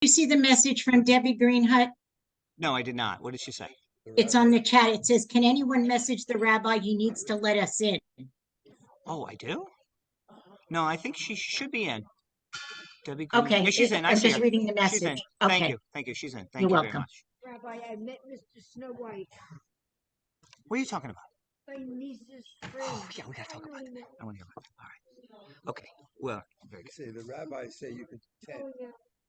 You see the message from Debbie Greenhut? No, I did not. What did she say? It's on the chat. It says, can anyone message the rabbi? He needs to let us in. Oh, I do? No, I think she should be in. Debbie Green. Okay, Yeah, she's in. I I'm see just her. reading the She's in. message. Thank Okay, you. Thank you. She's in. Thank you're you very welcome. much. Rabbi, I met Mr. Snow White, What are you talking about? my niece's friend. Oh, yeah, we got to talk about that. I want to hear about that. All right. Okay. Well, very good. Say the rabbis say you could 10. Oh, yeah.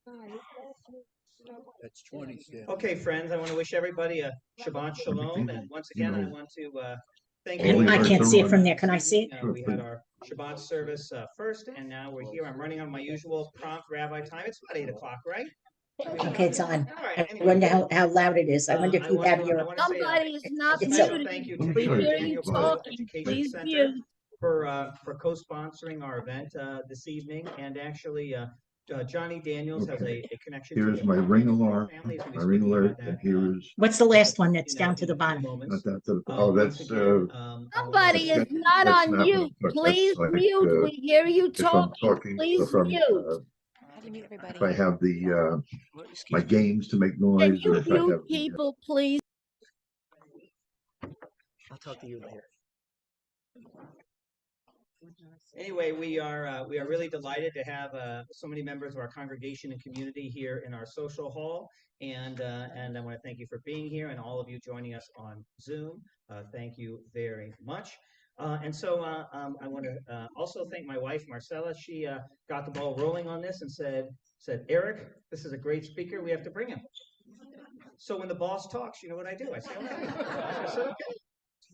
Hi, that's Mr. Snow White. That's 20 cents. Okay, friends, I want to wish everybody a Shabbat Shalom. And once again, I want to thank And you. I can't see it from there. Can I see it? We had our Shabbat service first, and now we're here. I'm running on my usual prompt rabbi time. It's about 8 o'clock, right? Okay, it's on. All right. I Anyway, wonder how loud it is. I wonder if you have your. Somebody is not It's a- muted. Thank you to We the hear Daniel you Pearl talking. Education Please Center mute. for co-sponsoring our event this evening. And actually, Johnny Daniels has a connection. Here's to the my ring alarm, family. He's my gonna be ring speaking alert, about and that, here's What's the last one that's you know, down to the in a few bottom? moments. not that. Oh, Once that's again, Somebody is not that's on not what I'm mute. talking- Please that's like, mute. We hear you if I'm talking. talking, Please if I'm, mute. How do you mute everybody? if I have the Excuse my me. games to make Can noise, you or if I mute have the people, please? I'll talk to you later. Anyway, we are really delighted to have so many members of our congregation and community here in our social hall, and I want to thank you for being here and all of you joining us on Zoom. Thank you very much. And so I want to also thank my wife Marcella. She got the ball rolling on this and said, Eric, this is a great speaker. We have to bring him. So when the boss talks, you know what I do? I say, okay. I said, okay.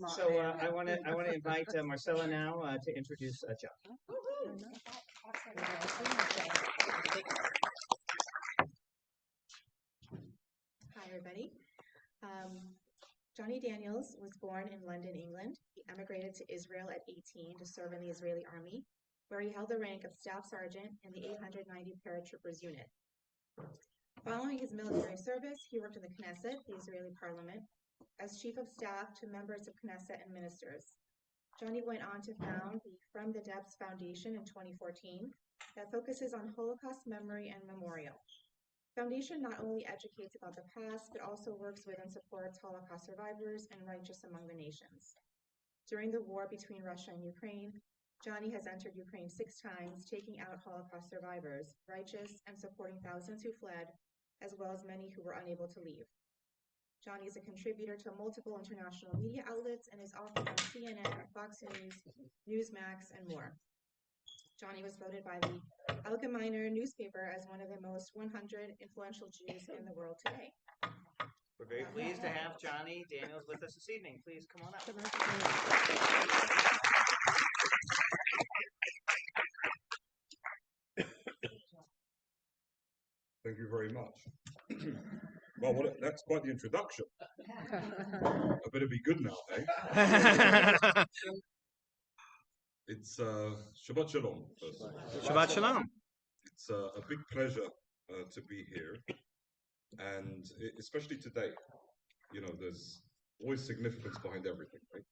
So I want to invite Marcella now to introduce John. Hi, everybody. Jonny Daniels was born in London, England. He emigrated to Israel at 18 to serve in the Israeli army, where he held the rank of Staff Sergeant in the 890 Paratroopers Unit. Following his military service, he worked in the Knesset, the Israeli parliament, as chief of staff to members of Knesset and ministers. Jonny went on to found the From the Depths Foundation in 2014 that focuses on Holocaust memory and memorial. Foundation not only educates about the past, but also works with and supports Holocaust survivors and righteous among the nations. During the war between Russia and Ukraine, Jonny has entered Ukraine 6 times, taking out Holocaust survivors, righteous, and supporting thousands who fled, as well as many who were unable to leave. Jonny is a contributor to multiple international media outlets and is often on CNN, Fox News, Newsmax, and more. Jonny was voted by the Allgemeiner newspaper as one of the most 100 influential Jews in the world today. We're very pleased to have Jonny Daniels with us this evening. Please come on up. Thank you very much. Well, that's quite the introduction. I better be good now, eh? It's Shabbat Shalom. Shabbat Shalom. It's a big pleasure to be here, and especially today. You know, there's always significance behind everything, right?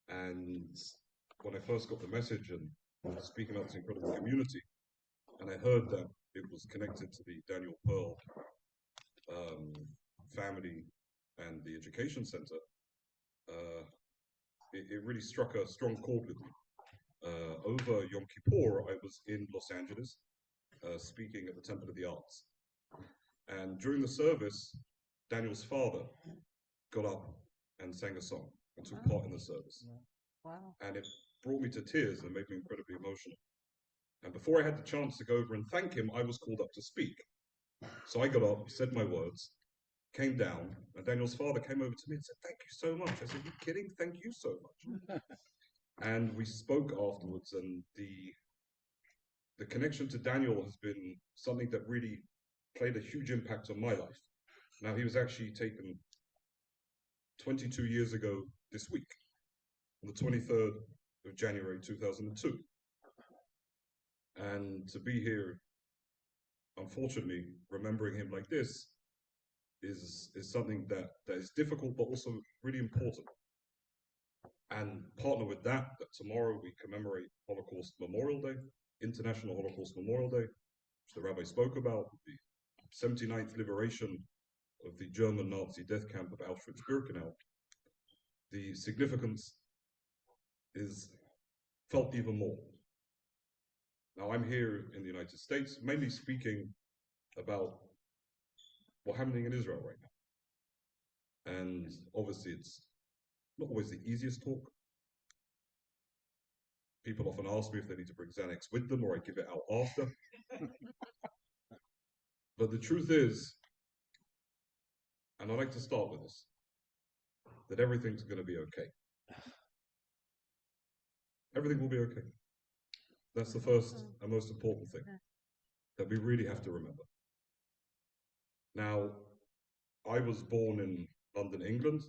And when I first got the message and was speaking about this incredible community, and I heard that it was connected to the Daniel Pearl family and the education center, it really struck a strong chord with me. Over Yom Kippur, I was in Los Angeles speaking at the Temple of the Arts. And during the service, Daniel's father got up and sang a song and took part in the service. Wow. And it brought me to tears and made me incredibly emotional. And before I had the chance to go over and thank him, I was called up to speak. So I got up, said my words, came down, and Daniel's father came over to me and said, "Thank you so much." I said, "You kidding? Thank you so much." And we spoke afterwards, and the connection to Daniel has been something that really played a huge impact on my life. Now, he was actually taken 22 years ago this week, on the 23rd of January 2002. And to be here, unfortunately, remembering him like this is something that is difficult, but also really important. And partner with that tomorrow we commemorate Holocaust Memorial Day, International Holocaust Memorial Day, which the rabbi spoke about, the 79th liberation of the German Nazi death camp of Auschwitz-Birkenau, the significance is felt even more. Now, I'm here in the United States, mainly speaking about what's happening in Israel right now. And obviously, it's not always the easiest talk. People often ask me if they need to bring Xanax with them, or I give it out after. But the truth is, and I'd like to start with this, that everything's going to be okay. Everything will be okay. That's the first and most important thing that we really have to remember. Now, I was born in London, England,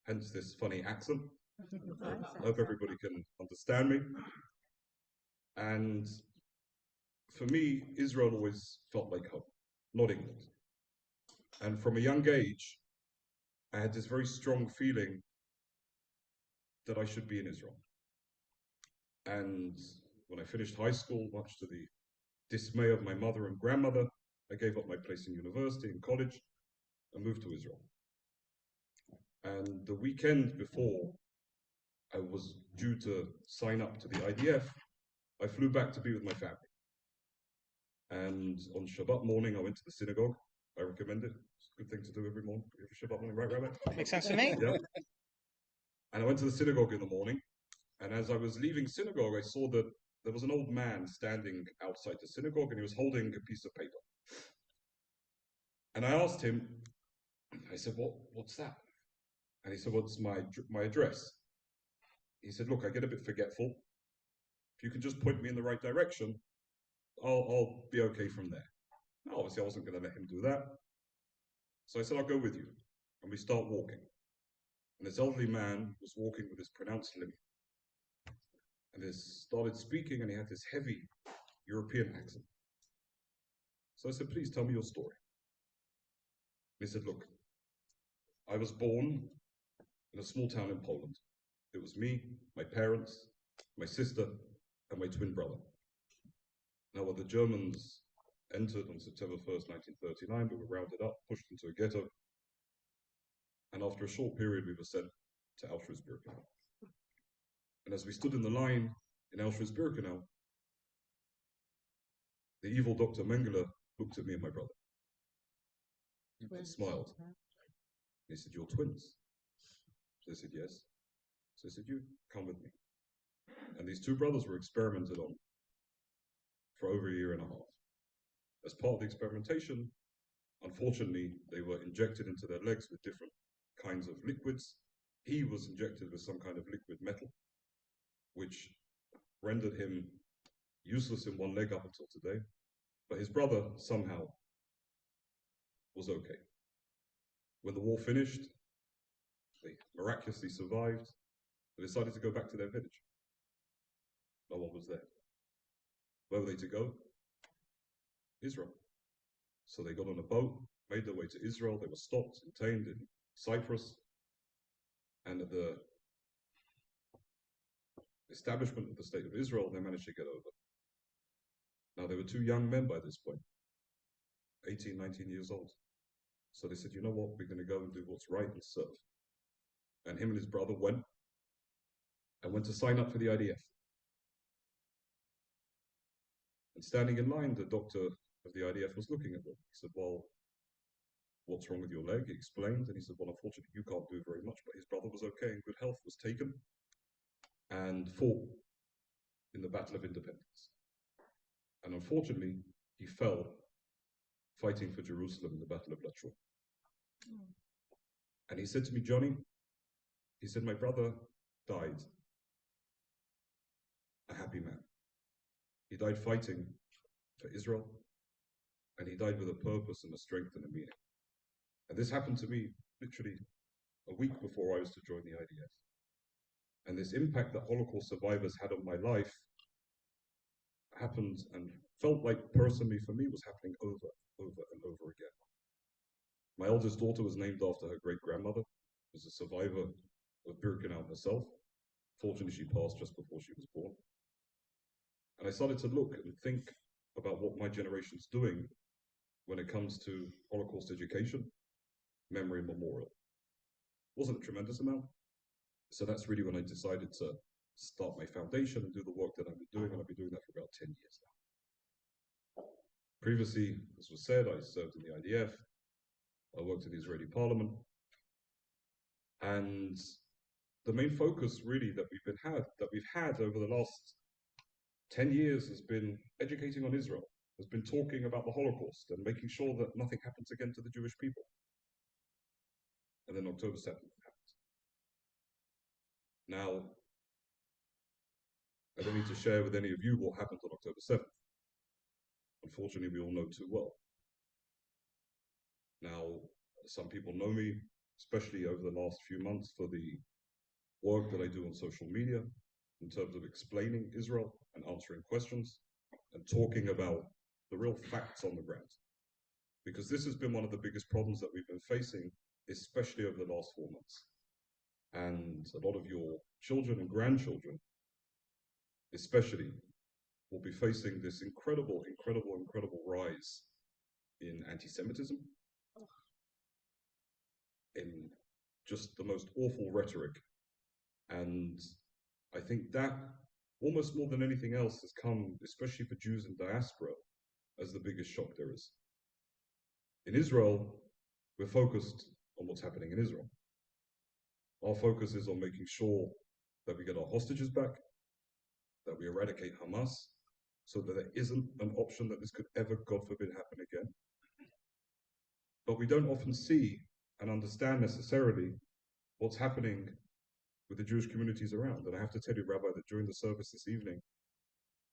hence this funny accent. I hope everybody can understand me. And for me, Israel always felt like home, not England. And from a young age, I had this very strong feeling that I should be in Israel. And when I finished high school, much to the dismay of my mother and grandmother, I gave up my place in university and college and moved to Israel. And the weekend before I was due to sign up to the IDF, I flew back to be with my family. And on Shabbat morning, I went to the synagogue. I recommend it. It's a good thing to do every morning, every Shabbat morning, right, Rabbi? Makes sense to me. Yeah. And I went to the synagogue in the morning. And as I was leaving synagogue, I saw that there was an old man standing outside the synagogue, and he was holding a piece of paper. And I asked him, I said, what's that? And he said, what's my address? He said, look, I get a bit forgetful. If you can just point me in the right direction, I'll be okay from there. Now, obviously, I wasn't going to let him do that. So I said, I'll go with you. And we start walking. And this elderly man was walking with this pronounced limp. And he started speaking, and he had this heavy European accent. So I said, please tell me your story. And he said, look, I was born in a small town in Poland. It was me, my parents, my sister, and my twin brother. Now, when the Germans entered on September 1st, 1939, we were rounded up, pushed into a ghetto. And after a short period, we were sent to Auschwitz-Birkenau. And as we stood in the line in Auschwitz-Birkenau, the evil Dr. Mengele looked at me and my brother. And smiled. He said, you're twins? So I said, yes. So I said, you come with me. And these two brothers were experimented on for over a year and a half. As part of the experimentation, unfortunately, they were injected into their legs with different kinds of liquids. He was injected with some kind of liquid metal, which rendered him useless in one leg up until today. But his brother somehow was okay. When the war finished, they miraculously survived. They decided to go back to their village. No one was there. Where were they to go? Israel. So they got on a boat, made their way to Israel. They were stopped, detained in Cyprus. And at the establishment of the State of Israel, they managed to get over. Now, they were two young men by this point, 18, 19 years old. So they said, you know what, we're going to go and do what's right and serve. And him and his brother went to sign up for the IDF. And standing in line, the doctor of the IDF was looking at them. He said, well, what's wrong with your leg? He explained, and he said, well, unfortunately, you can't do very much, but his brother was okay in good health, was taken, and fought in the Battle of Independence. And unfortunately, he fell fighting for Jerusalem in the Battle of Lachor. And he said to me, Jonny, he said, my brother died a happy man. He died fighting for Israel, and he died with a purpose and a strength and a meaning. And this happened to me literally a week before I was to join the IDF. And this impact that Holocaust survivors had on my life happened and felt like personally for me was happening over and over again. My eldest daughter was named after her great-grandmother, who was a survivor of Birkenau herself. Fortunately, she passed just before she was born. And I started to look and think about what my generation's doing when it comes to Holocaust education, memory, and memorial. Wasn't a tremendous amount. So that's really when I decided to start my foundation and do the work that I've been doing, and I've been doing that for about 10 years now. Previously, as was said, I served in the IDF, I worked in the Israeli parliament, and the main focus really that we've had over the last 10 years has been educating on Israel, has been talking about the Holocaust and making sure that nothing happens again to the Jewish people. And then October 7th happened. Now, I don't need to share with any of you what happened on October 7th. Unfortunately, we all know too well. Now, some people know me, especially over the last few months, for the work that I do on social media in terms of explaining Israel and answering questions and talking about the real facts on the ground. Because this has been one of the biggest problems that we've been facing, especially over the last 4 months. And a lot of your children and grandchildren, especially, will be facing this incredible rise in anti-Semitism, in just the most awful rhetoric. And I think that, almost more than anything else, has come, especially for Jews in diaspora, as the biggest shock there is. In Israel, we're focused on what's happening in Israel. Our focus is on making sure that we get our hostages back, that we eradicate Hamas, so that there isn't an option that this could ever, God forbid, happen again. But we don't often see and understand necessarily what's happening with the Jewish communities around. And I have to tell you, Rabbi, that during the service this evening,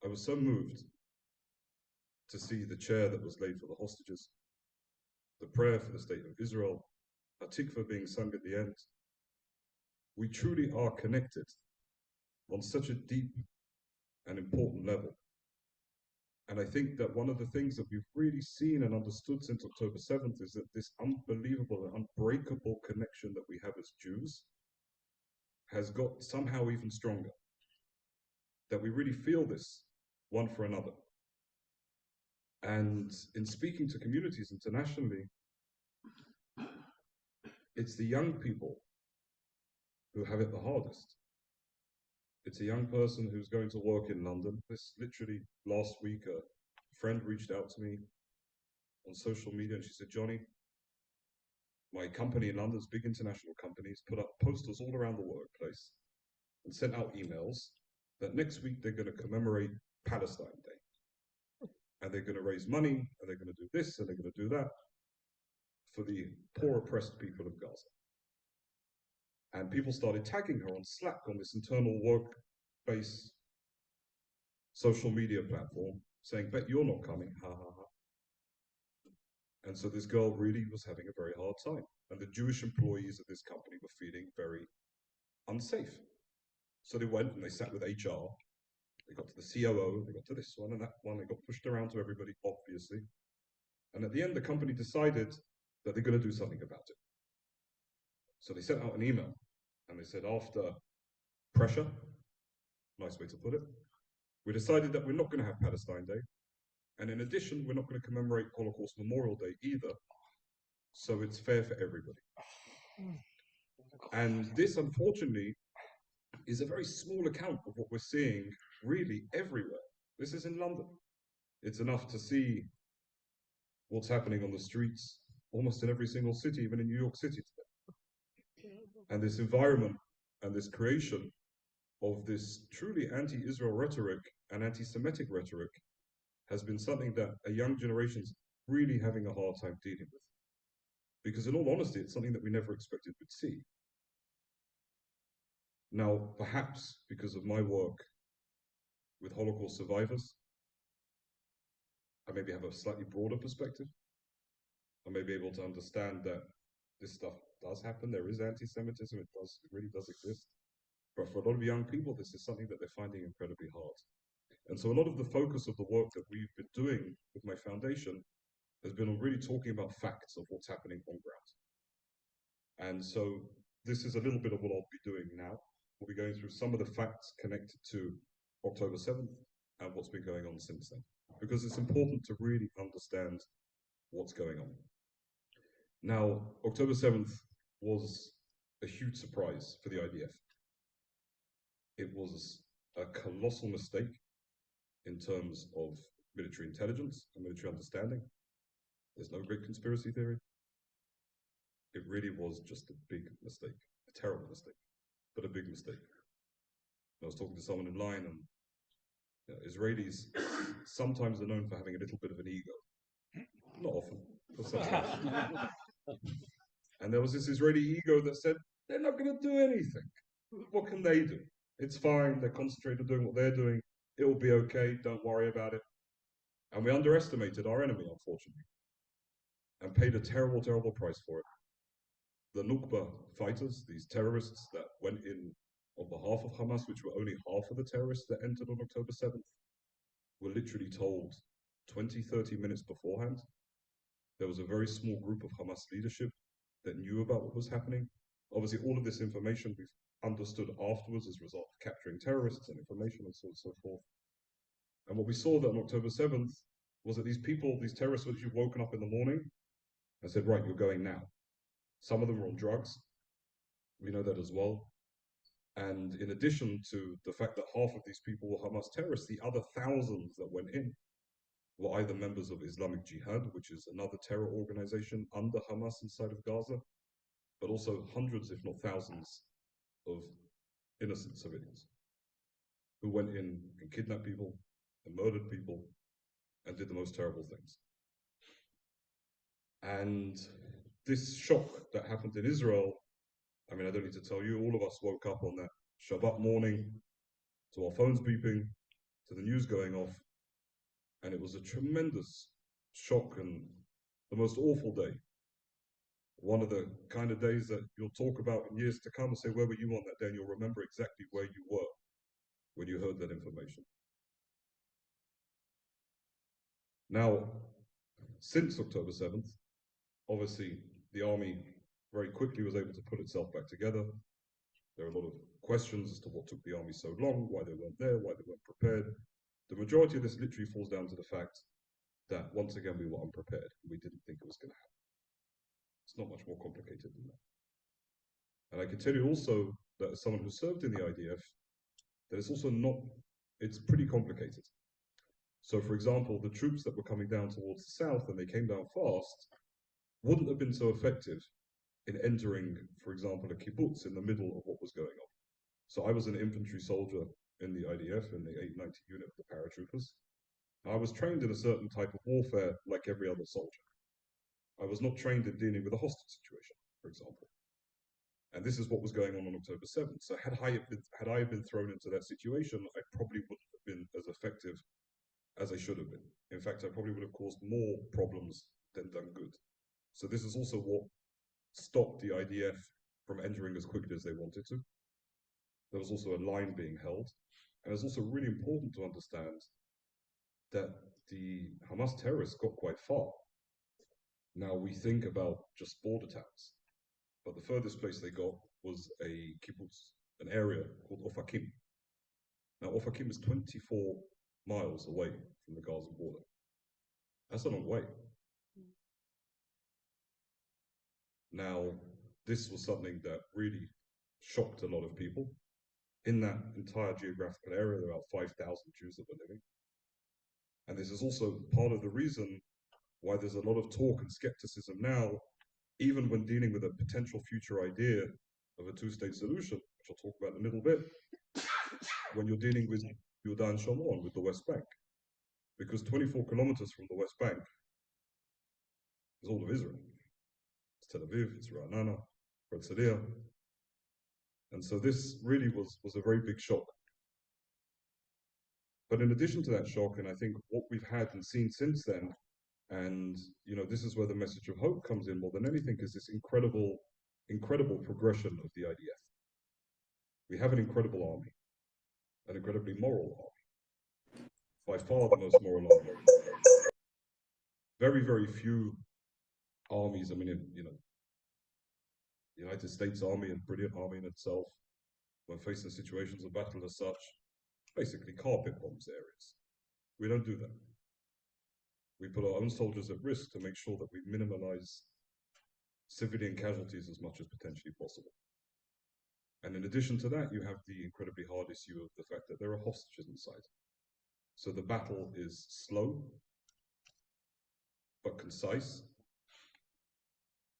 I was so moved to see the chair that was laid for the hostages, the prayer for the state of Israel, Hatikva being sung at the end. We truly are connected on such a deep and important level. And I think that one of the things that we've really seen and understood since October 7th is that this unbelievable and unbreakable connection that we have as Jews has got somehow even stronger. That we really feel this one for another. And in speaking to communities internationally, it's the young people who have it the hardest. It's a young person who's going to work in London. This literally last week, a friend reached out to me on social media and she said, Johnny, my company in London's big international companies put up posters all around the workplace and sent out emails that next week they're going to commemorate Palestine Day. And they're going to raise money, and they're going to do this, and they're going to do that for the poor oppressed people of Gaza. And people started tagging her on Slack, on this internal work-based social media platform, saying, bet you're not coming, ha ha ha. And so this girl really was having a very hard time. And the Jewish employees of this company were feeling very unsafe. So they went and they sat with HR. They got to the COO, they got to this one and that one, they got pushed around to everybody, obviously. And at the end, the company decided that they're going to do something about it. So they sent out an email and they said, after pressure, nice way to put it, we decided that we're not going to have Palestine Day. And in addition, we're not going to commemorate Holocaust Memorial Day either. So it's fair for everybody. And this, unfortunately, is a very small account of what we're seeing really everywhere. This is in London. It's enough to see what's happening on the streets almost in every single city, even in New York City today. And this environment and this creation of this truly anti-Israel rhetoric and anti-Semitic rhetoric has been something that a young generation's really having a hard time dealing with. Because in all honesty, it's something that we never expected we'd see. Now, perhaps because of my work with Holocaust survivors, I maybe have a slightly broader perspective. I may be able to understand that this stuff does happen. There is anti-Semitism. It really does exist. But for a lot of young people, this is something that they're finding incredibly hard. And so a lot of the focus of the work that we've been doing with my foundation has been on really talking about facts of what's happening on ground. And so this is a little bit of what I'll be doing now. We'll be going through some of the facts connected to October 7th and what's been going on since then. Because it's important to really understand what's going on. Now, October 7th was a huge surprise for the IDF. It was a colossal mistake in terms of military intelligence and military understanding. There's no great conspiracy theory. It really was just a big mistake, a terrible mistake, but a big mistake. I was talking to someone in line, and Israelis sometimes are known for having a little bit of an ego. Not often, but sometimes. And there was this Israeli ego that said, they're not going to do anything. What can they do? It's fine. They're concentrated on doing what they're doing. It will be okay. Don't worry about it. And we underestimated our enemy, unfortunately, and paid a terrible, terrible price for it. The Nukba fighters, these terrorists that went in on behalf of Hamas, which were only half of the terrorists that entered on October 7th, were literally told 20, 30 minutes beforehand. There was a very small group of Hamas leadership that knew about what was happening. Obviously, all of this information we've understood afterwards as a result of capturing terrorists and information and so on and so forth. And what we saw that on October 7th was that these people, these terrorists, were actually woken up in the morning and said, right, you're going now. Some of them were on drugs. We know that as well. And in addition to the fact that half of these people were Hamas terrorists, the other thousands that went in were either members of Islamic Jihad, which is another terror organization under Hamas inside of Gaza, but also hundreds, if not thousands, of innocent civilians who went in and kidnapped people and murdered people and did the most terrible things. And this shock that happened in Israel, I mean, I don't need to tell you, all of us woke up on that Shabbat morning to our phones beeping, to the news going off, and it was a tremendous shock and the most awful day. One of the kind of days that you'll talk about in years to come and say, where were you on that day? And you'll remember exactly where you were when you heard that information. Now, since October 7th, obviously the army very quickly was able to put itself back together. There are a lot of questions as to what took the army so long, why they weren't there, why they weren't prepared. The majority of this literally falls down to the fact that, once again, we were unprepared. We didn't think it was going to happen. It's not much more complicated than that. And I can tell you also that as someone who served in the IDF, that it's also not, it's pretty complicated. So, for example, the troops that were coming down towards the south, and they came down fast, wouldn't have been so effective in entering, for example, a kibbutz in the middle of what was going on. So I was an infantry soldier in the IDF, in the 890 unit of the paratroopers. I was trained in a certain type of warfare like every other soldier. I was not trained in dealing with a hostage situation, for example. And this is what was going on October 7th. So had I been thrown into that situation, I probably wouldn't have been as effective as I should have been. In fact, I probably would have caused more problems than done good. So this is also what stopped the IDF from entering as quickly as they wanted to. There was also a line being held. And it's also really important to understand that the Hamas terrorists got quite far. Now we think about just border towns, but the furthest place they got was a kibbutz, an area called Ofakim. Now Ofakim is 24 miles away from the Gaza border. That's a long way. Now, this was something that really shocked a lot of people. In that entire geographical area, there are about 5,000 Jews that were living. And this is also part of the reason why there's a lot of talk and skepticism now, even when dealing with a potential future idea of a two-state solution, which I'll talk about in a little bit, when you're dealing with Yudan Shalom, with the West Bank. Because 24 kilometers from the West Bank is all of Israel. It's Tel Aviv, it's Ra'anana, Herzliya. And so this really was a very big shock. But in addition to that shock, and I think what we've had and seen since then, and this is where the message of hope comes in more than anything, is this incredible progression of the IDF. We have an incredible army, an incredibly moral army, by far the most moral army. Very, very few armies, I mean, the United States Army, and brilliant army in itself, when facing situations of battle as such, basically carpet bombs areas. We don't do that. we put our own soldiers at risk to make sure that we minimize civilian casualties as much as potentially possible. And in addition to that, you have the incredibly hard issue of the fact that there are hostages inside. So the battle is slow, but concise.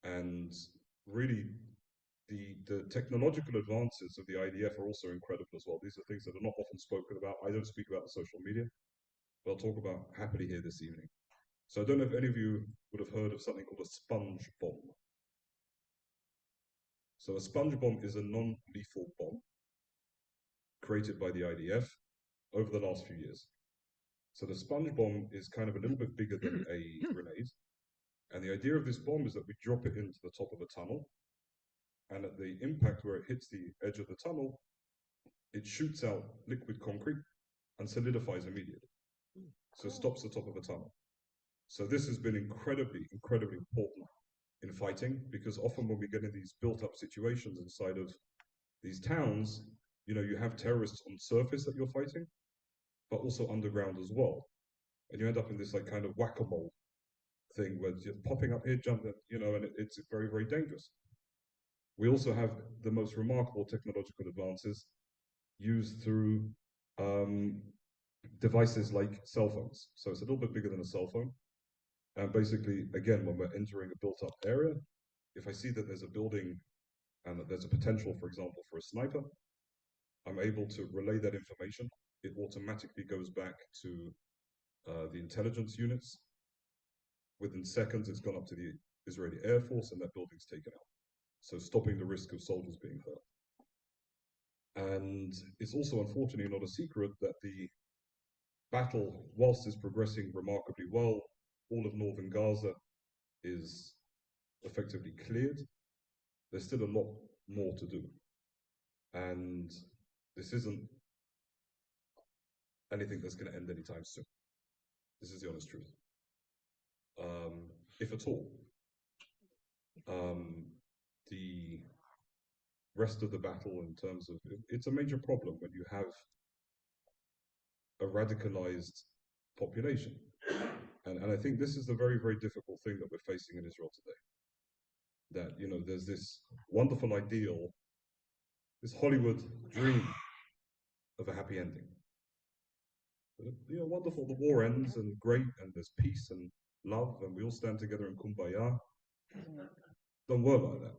And really, the technological advances of the IDF are also incredible as well. These are things that are not often spoken about. I don't speak about the social media, but I'll talk about happily here this evening. So I don't know if any of you would have heard of something called a sponge bomb. So a sponge bomb is a non-lethal bomb created by the IDF over the last few years. So the sponge bomb is kind of a little bit bigger than a grenade. And the idea of this bomb is that we drop it into the top of a tunnel. And at the impact where it hits the edge of the tunnel, it shoots out liquid concrete and solidifies immediately. So it stops the top of a tunnel. So this has been incredibly, incredibly important in fighting, because often when we get in these built-up situations inside of these towns, you know, you have terrorists on surface that you're fighting, but also underground as well. And you end up in this like kind of whack-a-mole thing where you're popping up here, jumping, you know, and it's very, very dangerous. We also have the most remarkable technological advances used through devices like cell phones. So it's a little bit bigger than a cell phone. And basically, again, when we're entering a built-up area, if I see that there's a building and that there's a potential, for example, for a sniper, I'm able to relay that information. It automatically goes back to the intelligence units. Within seconds, it's gone up to the Israeli Air Force and that building's taken out. So stopping the risk of soldiers being hurt. And it's also unfortunately not a secret that the battle, whilst is progressing remarkably well, all of northern Gaza is effectively cleared. There's still a lot more to do. And this isn't anything that's going to end anytime soon. This is the honest truth. If at all. The rest of the battle in terms of, it's a major problem when you have a radicalized population. And I think this is the very, very difficult thing that we're facing in Israel today. That, you know, there's this wonderful ideal, this Hollywood dream of a happy ending. You know, wonderful, the war ends and great, and there's peace and love, and we all stand together in kumbaya. Don't work like that.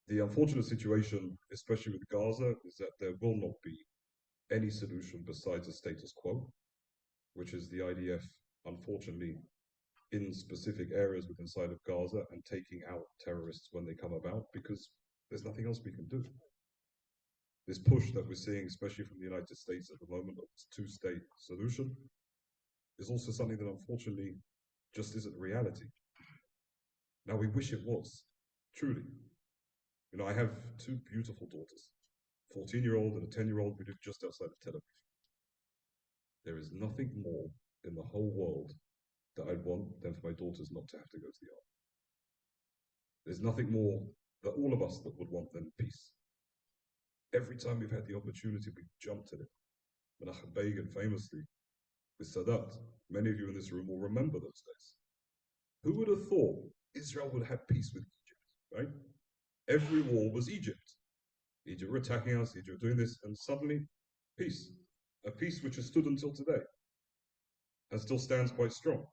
The unfortunate situation, especially with Gaza, is that there will not be any solution besides a status quo, which is the IDF, unfortunately, in specific areas within inside of Gaza and taking out terrorists when they come about, because there's nothing else we can do. This push that we're seeing, especially from the United States at the moment, of this two-state solution, is also something that unfortunately just isn't reality. Now, we wish it was, truly. You know, I have two beautiful daughters, 14-year-old and a 10-year-old who live just outside of Tel Aviv. There is nothing more in the whole world that I'd want than for my daughters not to have to go to the army. There's nothing more that all of us that would want than peace. Every time we've had the opportunity, we've jumped at it. Menachem Begin famously, with Sadat, many of you in this room will remember those days. Who would have thought Israel would have peace with Egypt, right? Every war was Egypt. Egypt were attacking us, Egypt were doing this, and suddenly, peace. A peace which has stood until today, and still stands quite strong.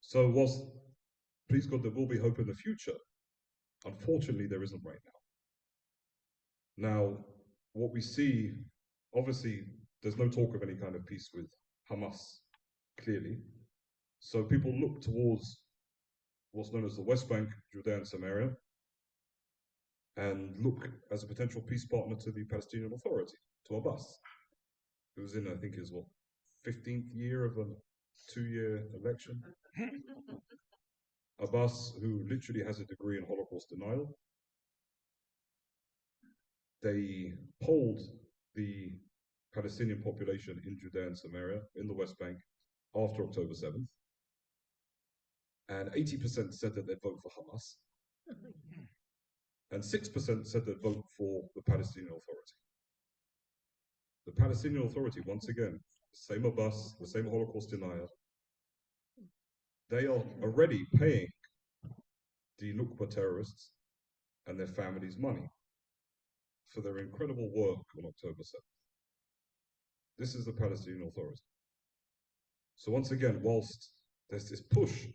So whilst, please God, there will be hope in the future, unfortunately there isn't right now. Now, what we see, obviously, there's no talk of any kind of peace with Hamas, clearly. So people look towards what's known as the West Bank, Judea and Samaria, and look as a potential peace partner to the Palestinian Authority, to Abbas, who's in, I think, his, 15th year of a 2-year election. Abbas, who literally has a degree in Holocaust denial. They polled the Palestinian population in Judea and Samaria, in the West Bank, after October 7th. And 80% said that they'd vote for Hamas. And 6% said they'd vote for the Palestinian Authority. The Palestinian Authority, once again, the same Abbas, the same Holocaust denier, they are already paying the Nukba terrorists and their families money for their incredible work on October 7th. This is the Palestinian Authority. So once again, whilst there's this push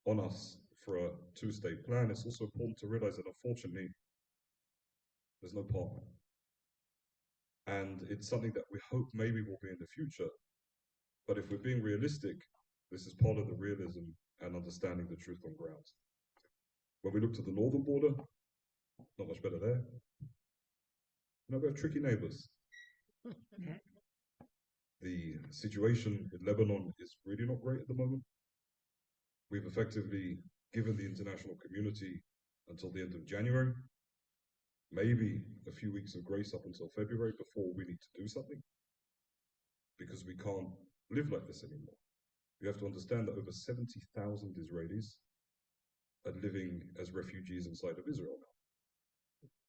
on us for a two-state plan, it's also important to realize that unfortunately, there's no partner. And it's something that we hope maybe will be in the future. But if we're being realistic, this is part of the realism and understanding the truth on ground. When we look to the northern border, not much better there. We have tricky neighbors. The situation in Lebanon is really not great at the moment. We've effectively given the international community until the end of January, maybe a few weeks of grace up until February before we need to do something, because we can't live like this anymore. You have to understand that over 70,000 Israelis are living as refugees inside of Israel now.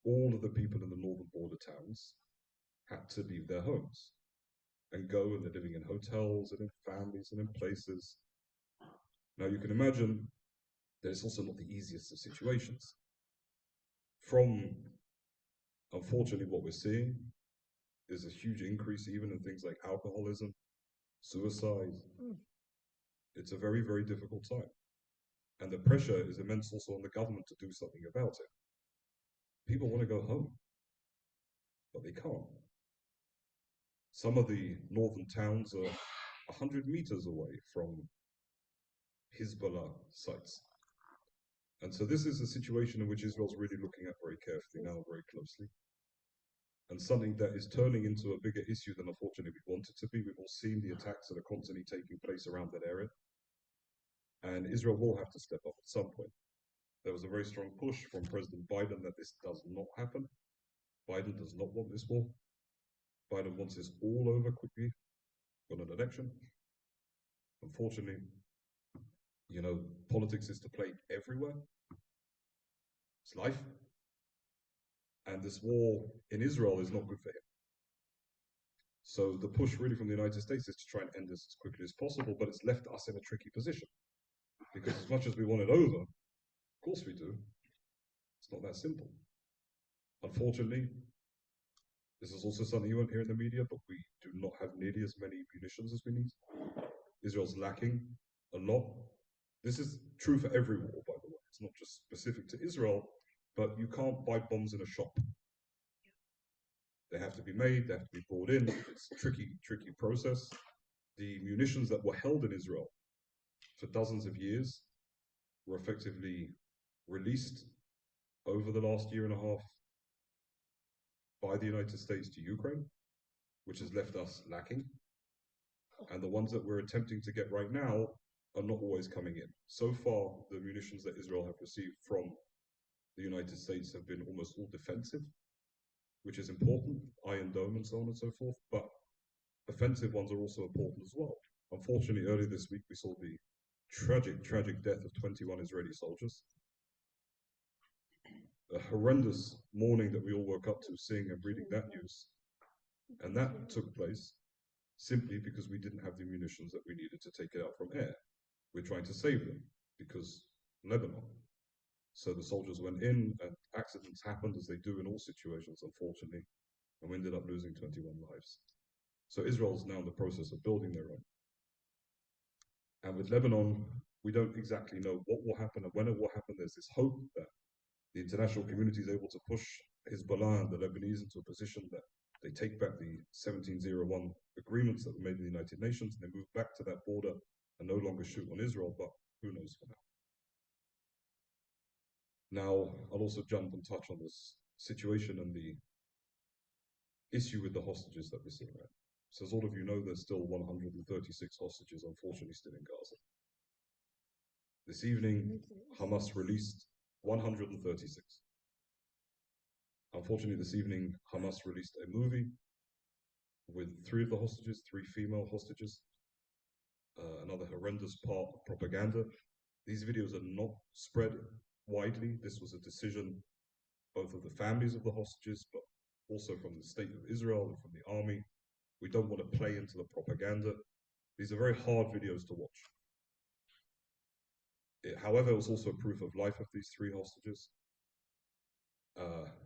All of the people in the northern border towns had to leave their homes and go, and they're living in hotels and in families and in places. Now you can imagine that it's also not the easiest of situations. From, unfortunately, what we're seeing is a huge increase even in things like alcoholism, suicide. It's a very, very difficult time. And the pressure is immense also on the government to do something about it. People want to go home, but they can't. Some of the northern towns are 100 meters away from Hezbollah sites. And so this is a situation in which Israel's really looking at very carefully now, very closely. And something that is turning into a bigger issue than unfortunately we want it to be. We've all seen the attacks that are constantly taking place around that area. And Israel will have to step up at some point. There was a very strong push from President Biden that this does not happen. Biden does not want this war. Biden wants this all over quickly on an election. Unfortunately, you know, politics is to play everywhere. It's life. And this war in Israel is not good for him. So the push really from the United States is to try and end this as quickly as possible, but it's left us in a tricky position. Because as much as we want it over, of course we do, it's not that simple. Unfortunately, this is also something you won't hear in the media, but we do not have nearly as many munitions as we need. Israel's lacking a lot. This is true for every war, by the way. It's not just specific to Israel, but you can't buy bombs in a shop. They have to be made, they have to be brought in. It's a tricky, tricky process. The munitions that were held in Israel for dozens of years were effectively released over the last year and a half by the United States to Ukraine, which has left us lacking. And the ones that we're attempting to get right now are not always coming in. So far, the munitions that Israel have received from the United States have been almost all defensive, which is important, Iron Dome and so on and so forth, but offensive ones are also important as well. Unfortunately, earlier this week, we saw the tragic, tragic death of 21 Israeli soldiers. A horrendous morning that we all woke up to seeing and reading that news. And that took place simply because we didn't have the munitions that we needed to take it out from air. We're trying to save them because Lebanon. So the soldiers went in and accidents happened, as they do in all situations, unfortunately, and we ended up losing 21 lives. So Israel's now in the process of building their own. And with Lebanon, we don't exactly know what will happen and when it will happen. There's this hope that the international community is able to push Hezbollah and the Lebanese into a position that they take back the 1701 agreements that were made in the United Nations, and they move back to that border and no longer shoot on Israel, but who knows for now. Now, I'll also jump and touch on this situation and the issue with the hostages that we're seeing right now. So as all of you know, there's still 136 hostages, unfortunately, still in Gaza. This evening, Hamas released 136. Unfortunately, this evening, Hamas released a movie with 3 of the hostages, 3 female hostages. Another horrendous part of propaganda. These videos are not spread widely. This was a decision both of the families of the hostages, but also from the state of Israel and from the army, We don't want to play into the propaganda. These are very hard videos to watch. However, it was also proof of life of these 3 hostages.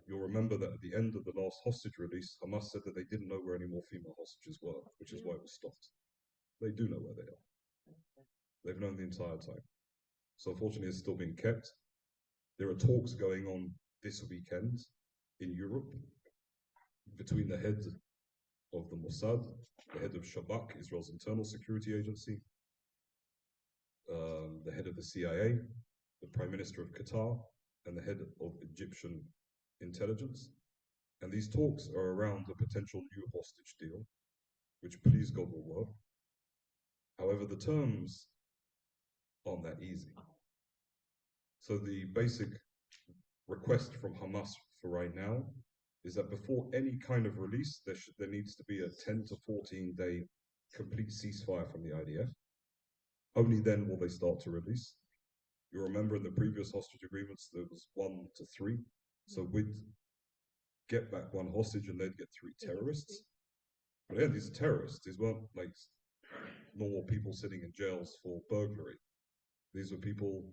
You'll remember that at the end of the last hostage release, Hamas said that they didn't know where any more female hostages were, which is why it was stopped. They do know where they are. They've known the entire time. So unfortunately, it's still being kept. There are talks going on this weekend in Europe between the head of the Mossad, the head of Shabak, Israel's internal security agency, the head of the CIA, the Prime Minister of Qatar, and the head of Egyptian intelligence. And these talks are around a potential new hostage deal, which, please God, will work. However, the terms aren't that easy. So the basic request from Hamas for right now is that before any kind of release, there needs to be a 10 to 14 day complete ceasefire from the IDF. Only then will they start to release. You remember in the previous hostage agreements, there was 1 to 3. So we'd get back 1 hostage and they'd get 3 terrorists. But yeah, these are terrorists. These weren't like normal people sitting in jails for burglary. These were people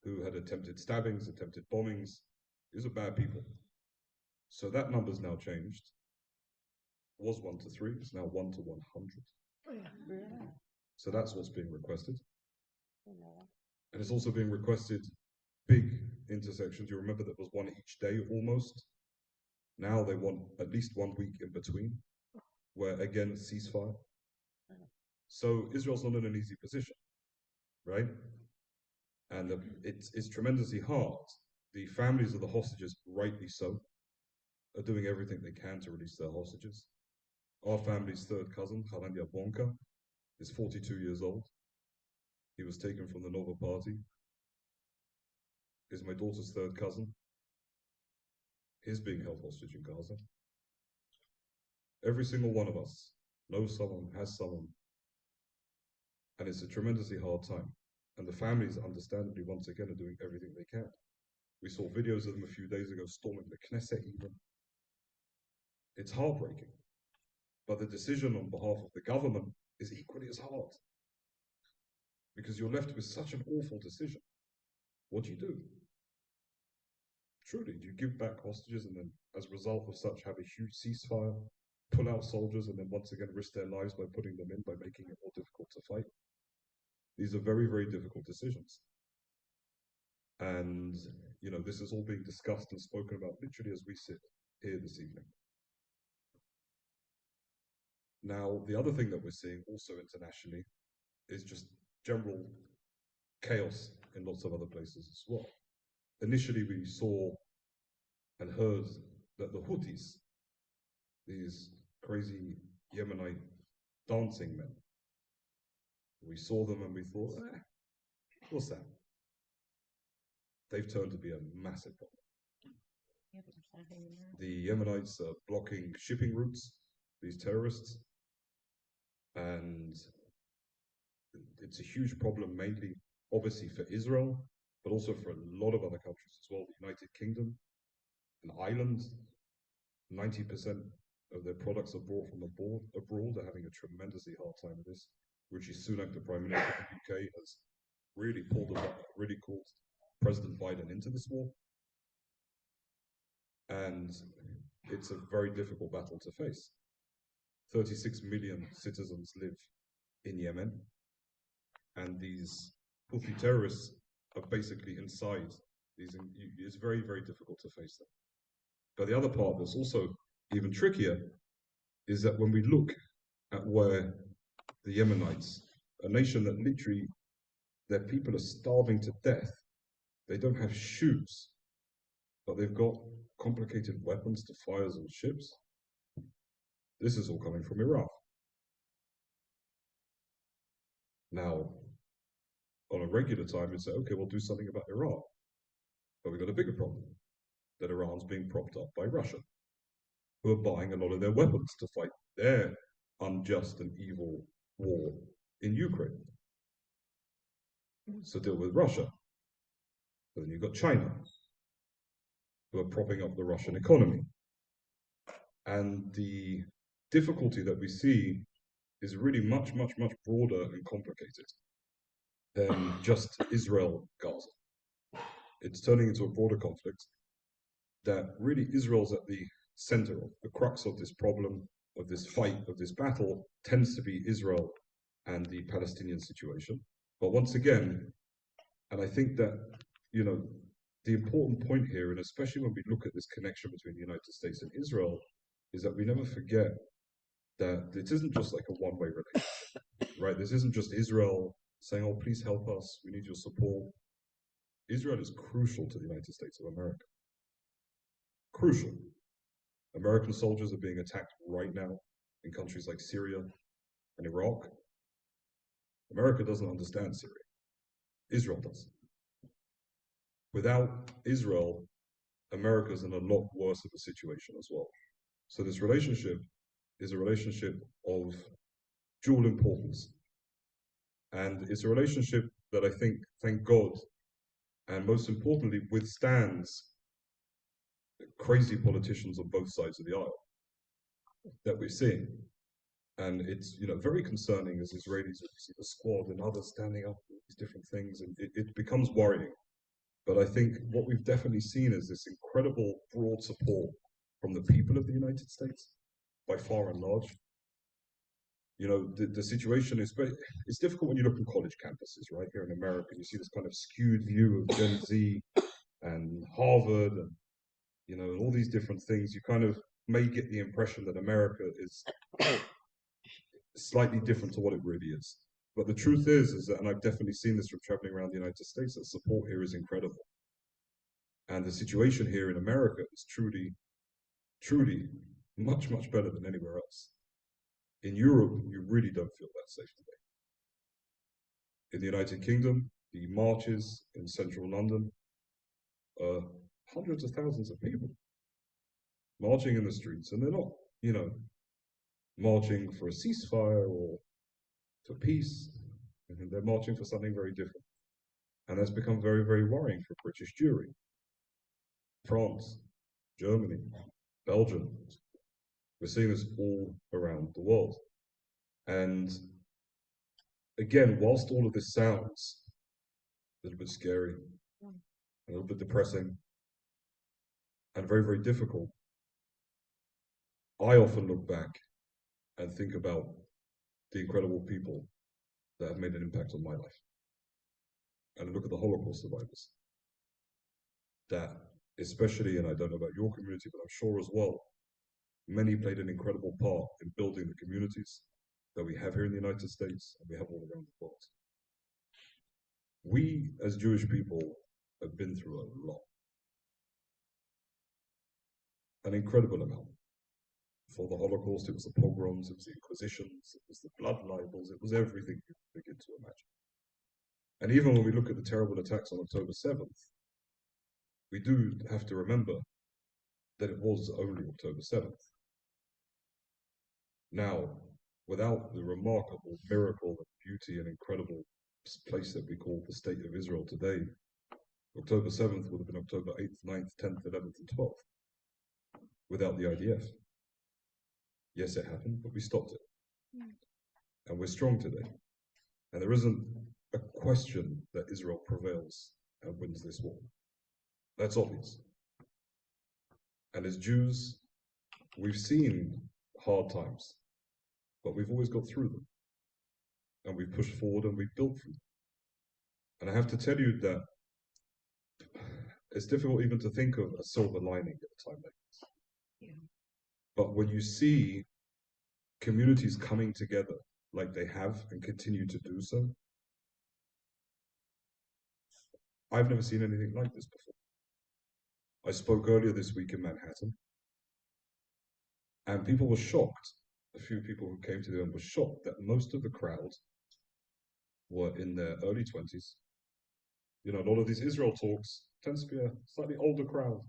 who had attempted stabbings, attempted bombings. These are bad people. So that number's now changed. It was 1 to 3, it's now 1 to 100. So that's what's being requested. And it's also being requested big intersections. You remember that was 1 each day almost. Now they want at least 1 week in between, where again, ceasefire. So Israel's not in an easy position, right? And it's tremendously hard. The families of the hostages, rightly so, are doing everything they can to release their hostages. Our family's 3rd cousin, Haranya Bonka, is 42 years old. He was taken from the Nova Party. Is my daughter's 3rd cousin. He's being held hostage in Gaza. Every single one of us knows someone, has someone, and it's a tremendously hard time. And the families, understandably, once again, are doing everything they can. We saw videos of them a few days ago storming the Knesset even. It's heartbreaking. But the decision on behalf of the government is equally as hard. Because you're left with such an awful decision. What do you do? Truly, do you give back hostages and then, as a result of such, have a huge ceasefire, pull out soldiers, and then once again risk their lives by putting them in, by making it more difficult to fight? These are very, very difficult decisions. And, you know, this is all being discussed and spoken about literally as we sit here this evening. Now, the other thing that we're seeing also internationally is just general chaos in lots of other places as well. Initially, we saw and heard that the Houthis, these crazy Yemenite dancing men, we saw them and we thought, what's that? They've turned to be a massive problem. The Yemenites are blocking shipping routes, these terrorists, and it's a huge problem, mainly, obviously, for Israel, but also for a lot of other countries as well. The United Kingdom, an island, 90% of their products are brought from abroad. They're having a tremendously hard time with this. Rishi Sunak, the Prime Minister of the UK, has really really called President Biden into this war. And it's a very difficult battle to face. 36 million citizens live in Yemen, and these Houthi terrorists are basically inside these. It's very, very difficult to face them. But the other part that's also even trickier is that when we look at where the Yemenites, a nation that literally, their people are starving to death, they don't have shoes, but they've got complicated weapons to fire on ships. This is all coming from Iraq. Now, on a regular time, you'd say, okay, we'll do something about Iran. But we've got a bigger problem, that Iran's being propped up by Russia, who are buying a lot of their weapons to fight their unjust and evil war in Ukraine. So deal with Russia. But then you've got China, who are propping up the Russian economy. And the difficulty that we see is really much, much, much broader and complicated than just Israel-Gaza. It's turning into a broader conflict that really Israel's at the center of. The crux of this problem, of this fight, of this battle, tends to be Israel and the Palestinian situation. But once again, and I think that, you know, the important point here, and especially when we look at this connection between the United States and Israel, is that we never forget that it isn't just like a one-way relationship, right? This isn't just Israel saying, oh, please help us, we need your support. Israel is crucial to the United States of America. Crucial. American soldiers are being attacked right now in countries like Syria and Iraq. America doesn't understand Syria. Israel does. Without Israel, America's in a lot worse of a situation as well. So this relationship is a relationship of dual importance. And it's a relationship that I think, thank God, and most importantly, withstands crazy politicians on both sides of the aisle that we're seeing. And it's, you know, very concerning as Israelis, you see the Squad and others standing up for these different things, and it becomes worrying. But I think what we've definitely seen is this incredible broad support from the people of the United States, by far and large. You know, the situation is, it's difficult when you look at college campuses, right? Here in America, you see this kind of skewed view of Gen Z and Harvard and, you know, all these different things. You kind of may get the impression that America is slightly different to what it really is. But the truth is that, and I've definitely seen this from traveling around the United States, that support here is incredible. And the situation here in America is truly, truly much, much better than anywhere else. In Europe, you really don't feel that safe today. In the United Kingdom, the marches in central London, hundreds of thousands of people marching in the streets, and they're not, you know, marching for a ceasefire or for peace. They're marching for something very different. And that's become very, very worrying for British Jewry. France, Germany, Belgium. We're seeing this all around the world. And again, whilst all of this sounds a little bit scary, a little bit depressing, and very, very difficult, I often look back and think about the incredible people that have made an impact on my life. And I look at the Holocaust survivors that, especially, and I don't know about your community, but I'm sure as well, many played an incredible part in building the communities that we have here in the United States and we have all around the world. We, as Jewish people, have been through a lot. An incredible amount. For the Holocaust, it was the pogroms, it was the Inquisitions, it was the blood libels, it was everything you could begin to imagine. And even when we look at the terrible attacks on October 7th, we do have to remember that it was only October 7th. Now, without the remarkable miracle and beauty and incredible place that we call the State of Israel today, October 7th would have been October 8th, 9th, 10th, 11th, and 12th, without the IDF. Yes, it happened, but we stopped it. And we're strong today. And there isn't a question that Israel prevails and wins this war. That's obvious. And as Jews, we've seen hard times, but we've always got through them. And we've pushed forward and we've built through them. And I have to tell you that it's difficult even to think of a silver lining at a time like this. Yeah. But when you see communities coming together like they have and continue to do so, I've never seen anything like this before. I spoke earlier this week in Manhattan, and people were shocked. A few people who came to the event were shocked that most of the crowd were in their early 20s. You know, a lot of these Israel talks tends to be a slightly older crowd.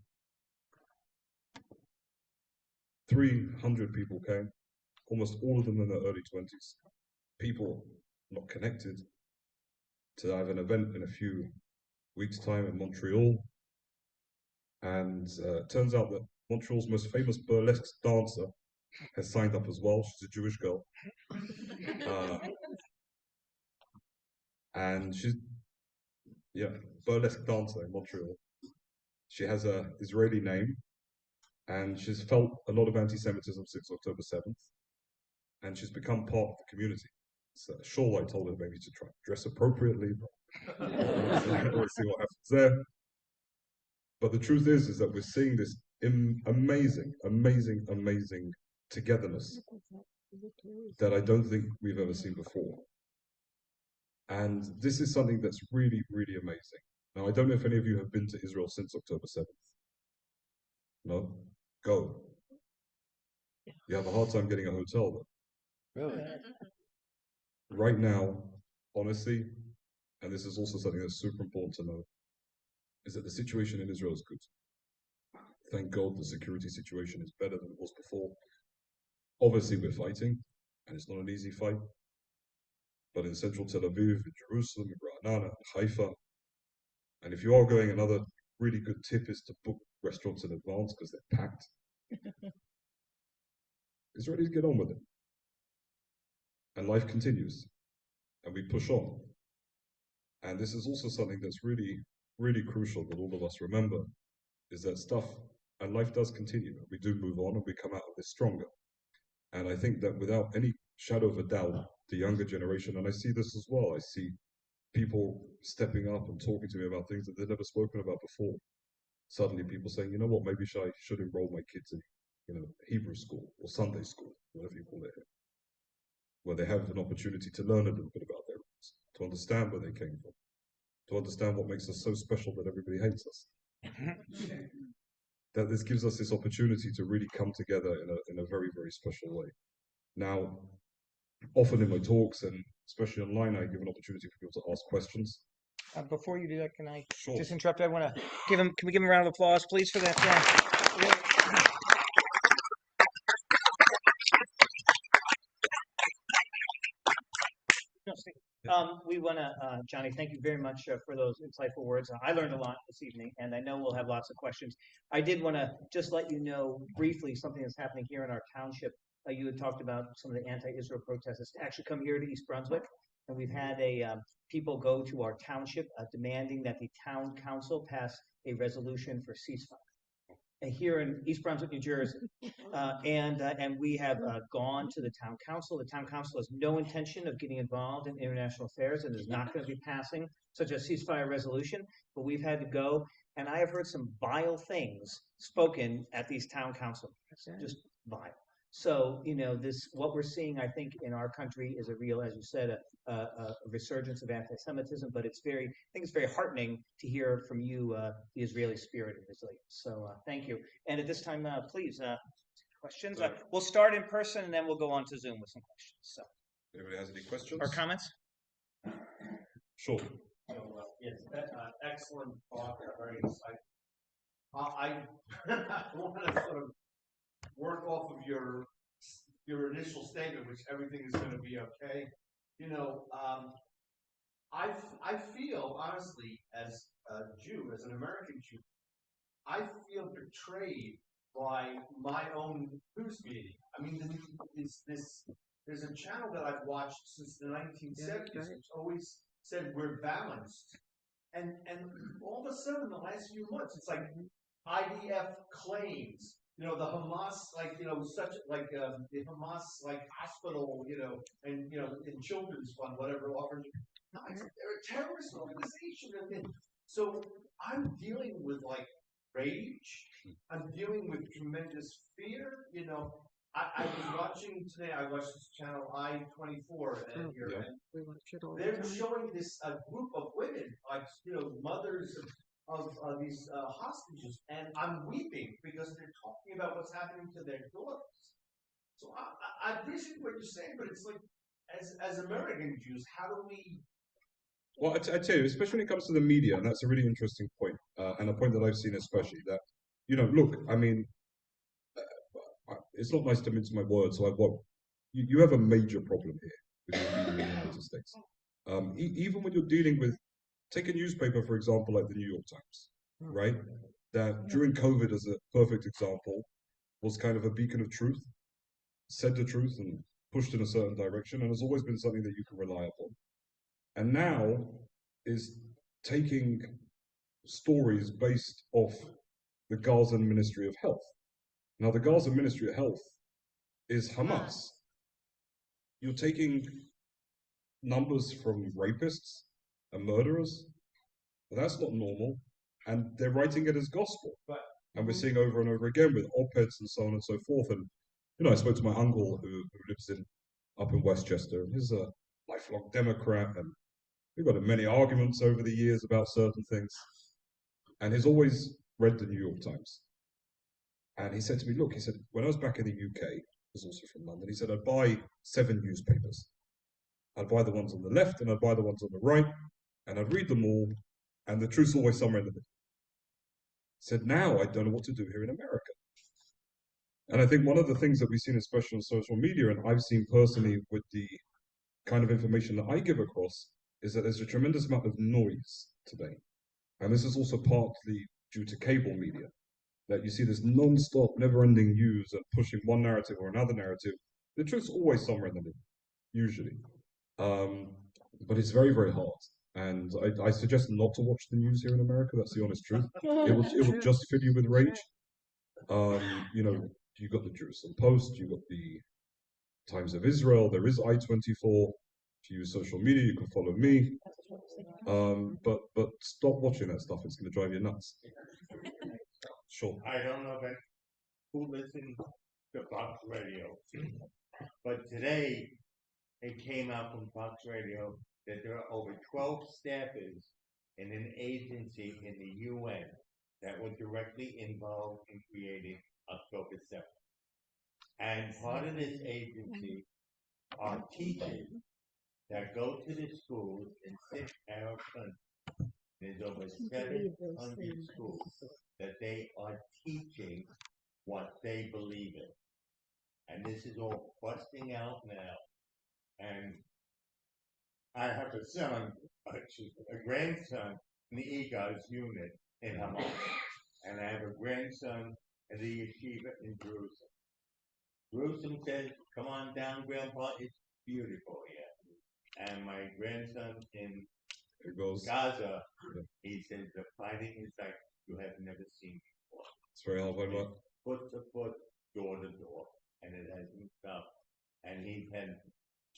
300 people came, almost all of them in their early 20s. People not connected to have an event in a few weeks' time in Montreal. And it turns out that Montreal's most famous burlesque dancer has signed up as well. She's a Jewish girl. And she's, yeah, burlesque dancer in Montreal. She has a Israeli name, and she's felt a lot of anti-Semitism since October 7th, and she's become part of the community. So sure, I told her maybe to try to dress appropriately, but we'll see what happens there. But the truth is that we're seeing this amazing, amazing, amazing togetherness that I don't think we've ever seen before. And this is something that's really, really amazing. Now, I don't know if any of you have been to Israel since October 7th. No? Go. You have a hard time getting a hotel, though. Really? Right now, honestly, and this is also something that's super important to know, is that the situation in Israel is good. Thank God the security situation is better than it was before. Obviously, we're fighting, and it's not an easy fight. But in central Tel Aviv, in Jerusalem, in Ra'anana, in Haifa, and if you are going, another really good tip is to book restaurants in advance because they're packed. Israelis get on with it. And life continues. And we push on. And this is also something that's really, really crucial that all of us remember, is that stuff and life does continue. We do move on and we come out of this stronger. And I think that without any shadow of a doubt, the younger generation, and I see this as well, I see people stepping up and talking to me about things that they've never spoken about before. Suddenly people saying, you know what, maybe I should enroll my kids in, Hebrew school or Sunday school, whatever you call it, where they have an opportunity to learn a little bit about their roots, to understand where they came from, to understand what makes us so special that everybody hates us. That this gives us this opportunity to really come together in a very, very special way. Now, often in my talks and especially online, I give an opportunity for people to ask questions. Before you do that, can I Sure. just interrupt? I want to give him. Can we give him a round of applause, please, for that? Yeah. We want to, Johnny, thank you very much for those insightful words. I learned a lot this evening, and I know we'll have lots of questions. I did want to just let you know briefly something that's happening here in our township. You had talked about some of the anti-Israel protesters to actually come here to East Brunswick, and we've had people go to our township demanding that the town council pass a resolution for ceasefire here in East Brunswick, New Jersey. And we have gone to the town council. The town council has no intention of getting involved in international affairs and is not going to be passing such a ceasefire resolution. But we've had to go, and I have heard some vile things spoken at these town council meetings, just vile. So, what we're seeing, I think, in our country is a real, as you said, a resurgence of anti-Semitism, but I think it's very heartening to hear from you the Israeli spirit and resilience. So thank you. And at this time, please, questions. We'll start in person and then we'll go on to Zoom with some questions. So, Anybody has any questions? or comments? Sure. Yes, excellent talk, very insightful. I want to sort of work off of your initial statement, which everything is going to be okay. I feel honestly, as a Jew, as an American Jew, I feel betrayed by my own news media. I mean, there's a channel that I've watched since the 1970s, which always said we're balanced, and all of a sudden, the last few months, it's like IDF claims. The Hamas, the Hamas, hospital, and, in children's fund, whatever, offering. No, they're a terrorist organization. So I'm dealing with, rage. I'm dealing with tremendous fear. I was watching today, I watched this channel I-24 and they're showing this group of women, mothers of these hostages, and I'm weeping because they're talking about what's happening to their daughters. So I appreciate what you're saying, but it's like, as American Jews, how do we? Well, I tell you, especially when it comes to the media, and that's a really interesting point, and a point that I've seen especially, that, look, I mean, it's not nice to mince my words, so you have a major problem here with your media in the United States. Even when you're dealing with, take a newspaper, for example, like the New York Times, right? That during COVID, as a perfect example, was kind of a beacon of truth. said the truth and pushed in a certain direction, and has always been something that you can rely upon. And now is taking stories based off the Gaza Ministry of Health. Now, the Gaza Ministry of Health is Hamas. You're taking numbers from rapists and murderers. That's not normal. And they're writing it as gospel. And we're seeing over and over again with op-eds and so on and so forth. And, I spoke to my uncle who lives up in Westchester, and he's a lifelong Democrat, and we've got many arguments over the years about certain things. And he's always read the New York Times. And he said to me, look, he said, when I was back in the UK, I was also from London, he said, I'd buy 7 newspapers. I'd buy the ones on the left and I'd buy the ones on the right, and I'd read them all, and the truth's always somewhere in the middle. He said, now I don't know what to do here in America. And I think one of the things that we've seen, especially on social media, and I've seen personally with the kind of information that I give across, is that there's a tremendous amount of noise today. And this is also partly due to cable media, that you see this non-stop, never-ending news and pushing one narrative or another narrative. The truth's always somewhere in the middle, usually. But it's very, very hard. And I suggest not to watch the news here in America. That's the honest truth. It will just fill you with rage. You got the Jerusalem Post, you got the Times of Israel, there is I-24. If you use social media, you can follow me. But stop watching that stuff. It's going to drive you nuts. Sure. I don't know who listens to Fox Radio, but today it came out from Fox Radio that there are over 12 staffers in an agency in the UN that were directly involved in creating October 7th. And part of this agency are teachers that go to the schools in 6 Arab countries. There's over 700 schools that they are teaching what they believe in. And this is all busting out now. And I have a son, a grandson in the EGOS unit in Hamas. And I have a grandson in the yeshiva in Jerusalem. Jerusalem says, come on down, Grandpa, it's beautiful here. And my grandson in Gaza, he says, the fighting is like you have never seen before. It's very hard work. Foot to foot, door to door, and it hasn't stopped. And he's had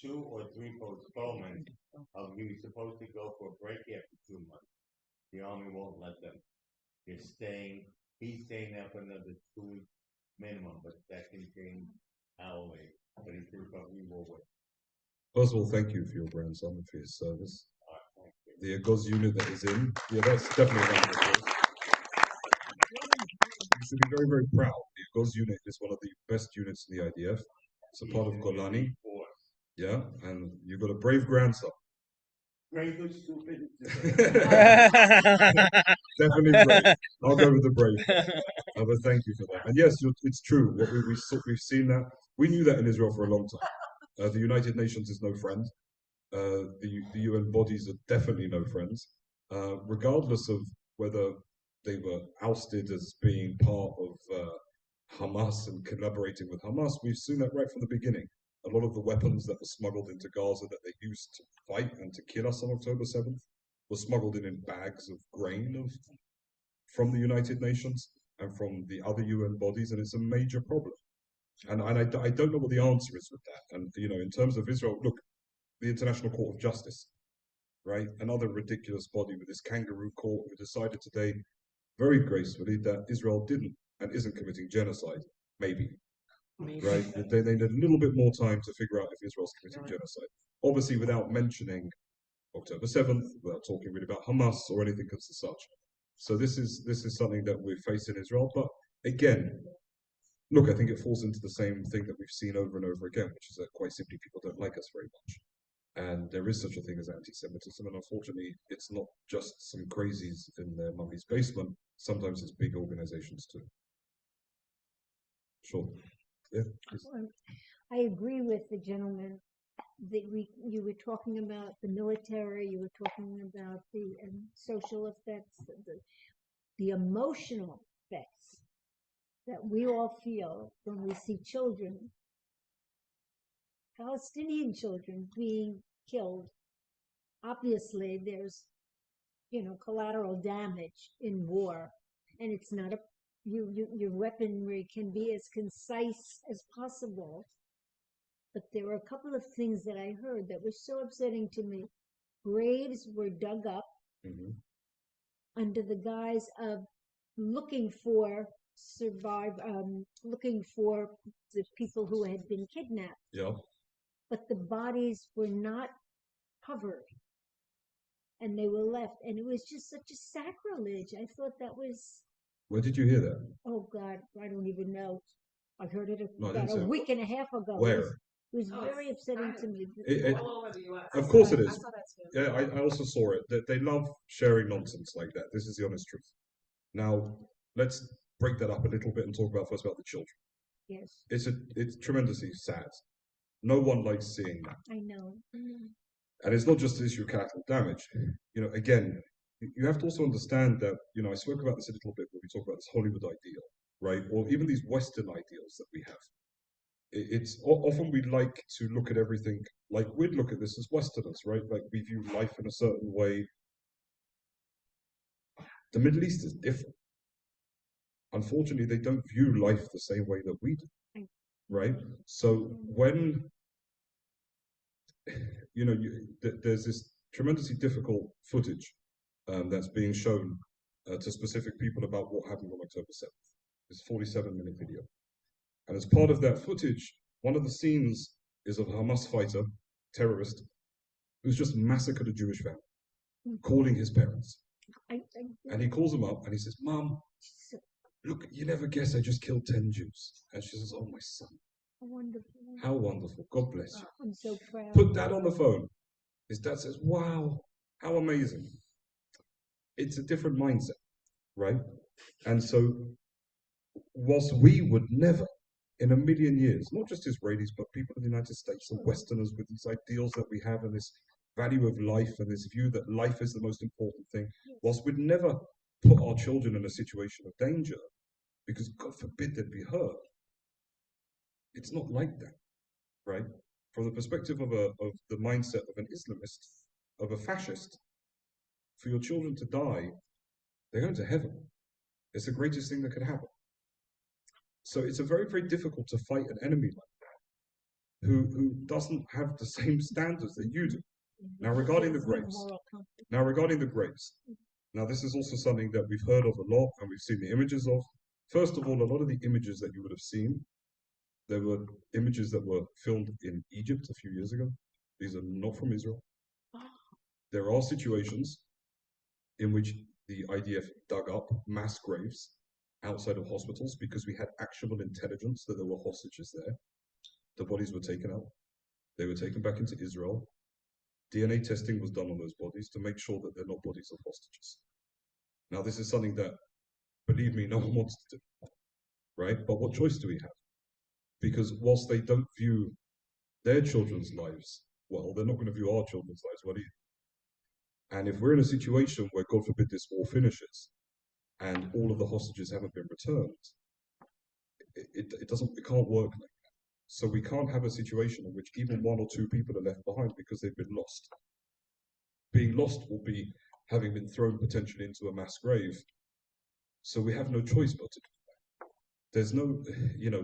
2 or 3 postponements of he was supposed to go for a break after 2 months. The army won't let them. He's staying there for another 2 weeks minimum, but that can change hourly. But he says, but we will wait. First of all, thank you for your grandson and for his service. The Agos unit that is in, that's definitely one of the You should be very, very proud. The Agos unit is one of the best units in the IDF. It's a part of Golani. Yeah, and you've got a brave grandson. Brave or stupid? Definitely brave. I'll go with the brave. But thank you for that. And yes, it's true. We've seen that. We knew that in Israel for a long time. The United Nations is no friend. The UN bodies are definitely no friends. Regardless of whether they were ousted as being part of Hamas and collaborating with Hamas, we've seen that right from the beginning. A lot of the weapons that were smuggled into Gaza that they used to fight and to kill us on October 7th were smuggled in bags of grain from the United Nations and from the other UN bodies, and it's a major problem. And I don't know what the answer is with that. And, in terms of Israel, look, the International Court of Justice, right? Another ridiculous body with this kangaroo court who decided today, very gracefully, that Israel didn't and isn't committing genocide, maybe. Right? They need a little bit more time to figure out if Israel's committing genocide. Obviously, without mentioning October 7th, without talking really about Hamas or anything as such. So this is something that we face in Israel. But again, look, I think it falls into the same thing that we've seen over and over again, which is that quite simply people don't like us very much. And there is such a thing as anti-Semitism, and unfortunately, it's not just some crazies in their mummy's basement. Sometimes it's big organizations too. Sure. Yeah. Please. I agree with the gentleman that you were talking about the military, you were talking about the social effects, the emotional effects that we all feel when we see children Palestinian children being killed. Obviously, there's, collateral damage in war, and it's not your weaponry can be as concise as possible. But there were a couple of things that I heard that were so upsetting to me. Graves were dug up under the guise of looking for looking for the people who had been kidnapped. Yeah. But the bodies were not covered, and they were left, and it was just such a sacrilege. I thought that was, Where did you hear that? oh God, I don't even know. I heard it No, I about didn't a say- week and a half ago. Where? It was very upsetting to me. All over the US. Of course it I is. saw that too. Yeah, I also saw it. That they love sharing nonsense like that. This is the honest truth. Now, let's break that up a little bit and talk about first about the children. Yes, It's tremendously sad. No one likes seeing that. I know. And it's not just the issue of collateral damage. Again, you have to also understand that, I spoke about this a little bit when we talk about this Hollywood ideal, right? Or even these Western ideals that we have. It's often we like to look at everything like we'd look at this as Westerners, right? Like we view life in a certain way. The Middle East is different. Unfortunately, they don't view life the same way that we do, right? So when there's this tremendously difficult footage that's being shown to specific people about what happened on October 7th. It's a 47-minute video. And as part of that footage, one of the scenes is of a Hamas fighter, terrorist, who's just massacred a Jewish family, calling his parents. And he calls them up and he says, "Mom, look, you never guess I just killed 10 Jews." And she says, "Oh, my son. Wonderful. How wonderful. God bless you." I'm so proud. Put that on the phone. His dad says, "Wow, how amazing." It's a different mindset, right? And so, whilst we would never, in a million years, not just Israelis, but people in the United States and Westerners with these ideals that we have and this value of life and this view that life is the most important thing, whilst we'd never put our children in a situation of danger, because God forbid they'd be hurt, it's not like that, right? From the perspective of the mindset of an Islamist, of a fascist, for your children to die, they're going to heaven. It's the greatest thing that could happen. So it's a very, very difficult to fight an enemy like that, who doesn't have the same standards that you do. Now regarding the graves, now this is also something that we've heard of a lot and we've seen the images of. First of all, a lot of the images that you would have seen, there were images that were filmed in Egypt a few years ago. These are not from Israel. There are situations in which the IDF dug up mass graves outside of hospitals because we had actionable intelligence that there were hostages there. The bodies were taken out. They were taken back into Israel. DNA testing was done on those bodies to make sure that they're not bodies of hostages. Now, this is something that, believe me, no one wants to do, right? But what choice do we have? Because whilst they don't view their children's lives well, they're not going to view our children's lives well either. And if we're in a situation where, God forbid, this war finishes and all of the hostages haven't been returned, it can't work like that. So we can't have a situation in which even one or two people are left behind because they've been lost. Being lost will be having been thrown potentially into a mass grave. So we have no choice but to do that. There's no,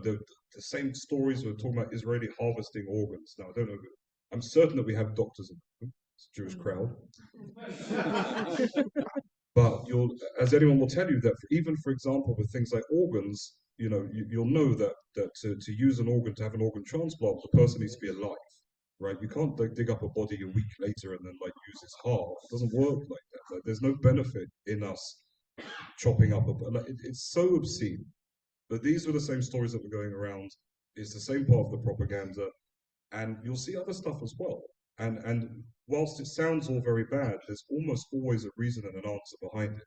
the same stories we're talking about Israeli harvesting organs. Now, I don't know. I'm certain that we have doctors in the room. It's a Jewish crowd. But as anyone will tell you, that even, for example, with things like organs, you'll know that to use an organ, to have an organ transplant, the person needs to be alive, right? You can't dig up a body a week later and then use its heart. It doesn't work like that. Like, there's no benefit in us chopping up it's so obscene. But these were the same stories that were going around. It's the same part of the propaganda, and you'll see other stuff as well. And whilst it sounds all very bad, there's almost always a reason and an answer behind it.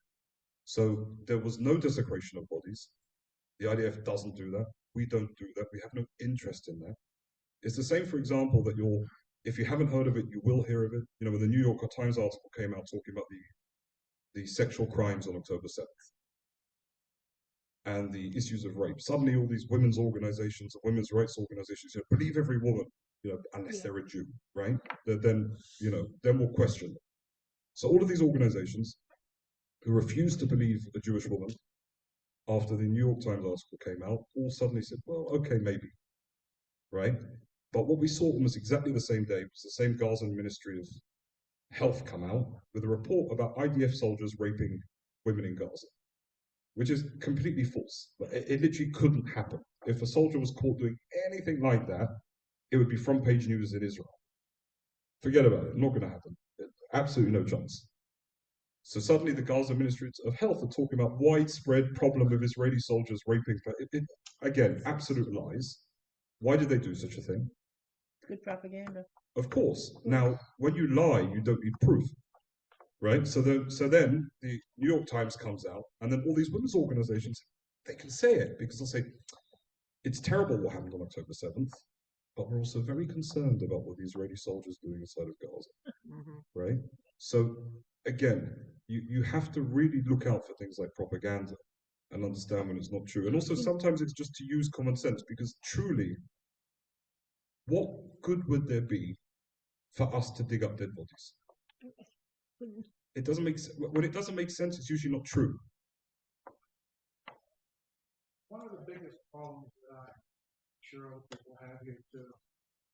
So there was no desecration of bodies. The IDF doesn't do that. We don't do that. We have no interest in that. It's the same, for example, that if you haven't heard of it, you will hear of it. When the New York Times article came out talking about the sexual crimes on October 7th and the issues of rape, suddenly all these women's organizations and women's rights organizations said, believe every woman. unless Yeah. they're a Jew, right? Then we'll question them. So all of these organizations who refused to believe a Jewish woman after the New York Times article came out, all suddenly said, well, okay, maybe, right? But what we saw almost exactly the same day was the same Gazan Ministry of Health come out with a report about IDF soldiers raping women in Gaza, which is completely false. It literally couldn't happen. If a soldier was caught doing anything like that, it would be front page news in Israel. Forget about it. Not going to happen. Absolutely no chance. So suddenly the Gaza Ministry of Health are talking about widespread problem of Israeli soldiers raping. Again, absolute lies. Why did they do such a thing? Good propaganda. Of course. Now, when you lie, you don't need proof, right? So then the New York Times comes out, and then all these women's organizations, they can say it because they'll say, it's terrible what happened on October 7th, but we're also very concerned about what the Israeli soldiers are doing inside of Gaza, right? So again, you have to really look out for things like propaganda and understand when it's not true. And also sometimes it's just to use common sense, because truly, what good would there be for us to dig up dead bodies? It doesn't make sense. When it doesn't make sense, it's usually not true. One of the biggest problems that I'm sure other people have here too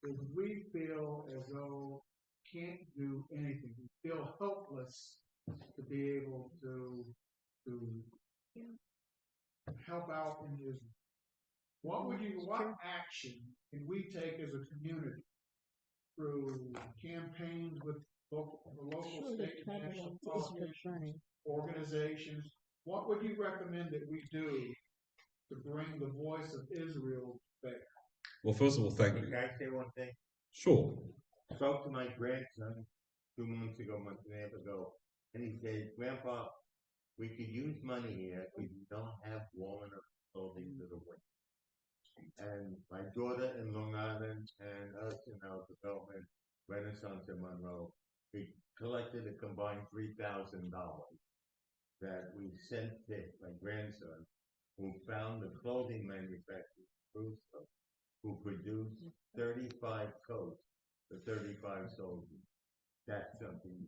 is we feel as though we can't do anything. We feel helpless to be able to help out in Israel. What action can we take as a community through campaigns with the local, state, and national politicians, organizations? What would you recommend that we do to bring the voice of Israel back? Well, first of all, thank you. Can I say one thing? Sure. I spoke to my grandson 2 months ago, month and a half ago, and he said, Grandpa, we could use money here if we don't have warm enough clothing for the winter. And my daughter in Long Island and us in our development, Renaissance in Monroe, we collected a combined $3,000 that we sent to my grandson, who found the clothing manufacturer who produced 35 coats for 35 soldiers. That's something.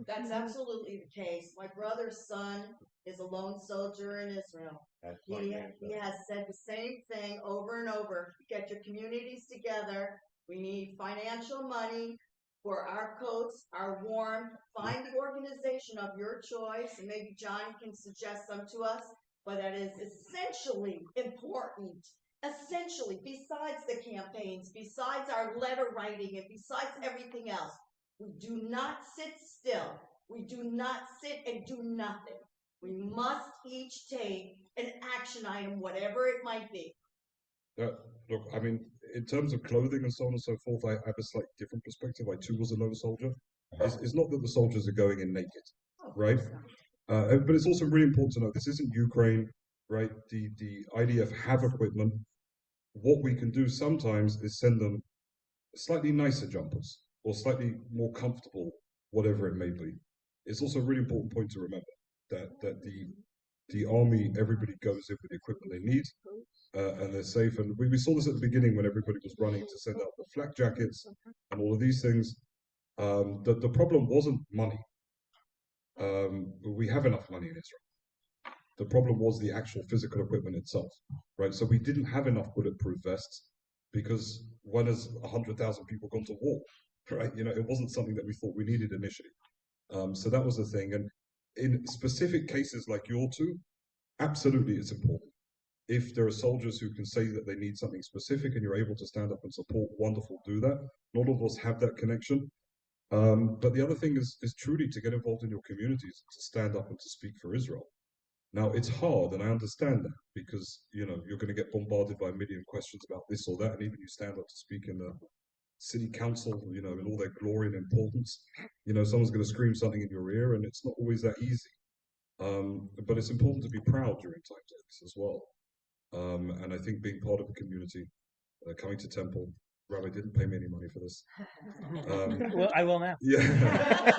That's absolutely the case. My brother's son is a lone soldier in Israel. That's He has said the same thing over and over. Get your communities together. We need financial money for our coats, our warmth. Find the organization of your choice, and maybe Johnny can suggest some to us, but that is essentially important. Essentially, besides the campaigns, besides our letter writing, and besides everything else, we do not sit still. We do not sit and do nothing. We must each take an action item, whatever it might be. Look, I mean, in terms of clothing and so on and so forth, I have a slightly different perspective. I too was a lone soldier. It's not that the soldiers are going in naked, right? But it's also really important to know this isn't Ukraine, right? The IDF have equipment. What we can do sometimes is send them slightly nicer jumpers or slightly more comfortable, whatever it may be. It's also a really important point to remember that the army, everybody goes in with the equipment they need, and they're safe. And we saw this at the beginning when everybody was running to send out the flak jackets and all of these things. The problem wasn't money. We have enough money in Israel. The problem was the actual physical equipment itself, right? So we didn't have enough bulletproof vests because when has 100,000 people gone to war, right? It wasn't something that we thought we needed initially. So that was the thing. And in specific cases like your two, absolutely it's important. If there are soldiers who can say that they need something specific and you're able to stand up and support, wonderful, do that. Not all of us have that connection. But the other thing is truly to get involved in your communities, to stand up and to speak for Israel. Now, it's hard, and I understand that, because, you're going to get bombarded by a million questions about this or that, and even you stand up to speak in the city council, in all their glory and importance, someone's going to scream something in your ear, and it's not always that easy. But it's important to be proud during times like this as well. And I think being part of a community, coming to temple, Rabbi didn't pay me any money for this. Well, I will now. Yeah.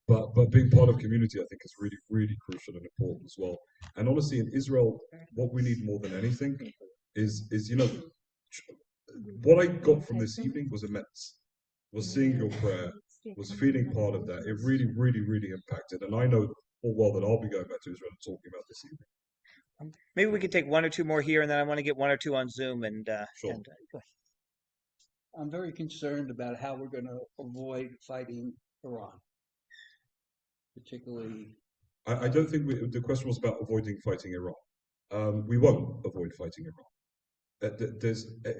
But being part of community, I think, is really, really crucial and important as well. And honestly, in Israel, what we need more than anything is what I got from this evening was immense. Was seeing your prayer, was feeling part of that. It really, really, really impacted. And I know full well that I'll be going back to Israel and talking about this evening. Maybe we could take one or two more here, and then I want to get one or two on Zoom. And Sure. go ahead. I'm very concerned about how we're going to avoid fighting Iran, particularly. I don't think the question was about avoiding fighting Iran. We won't avoid fighting Iran.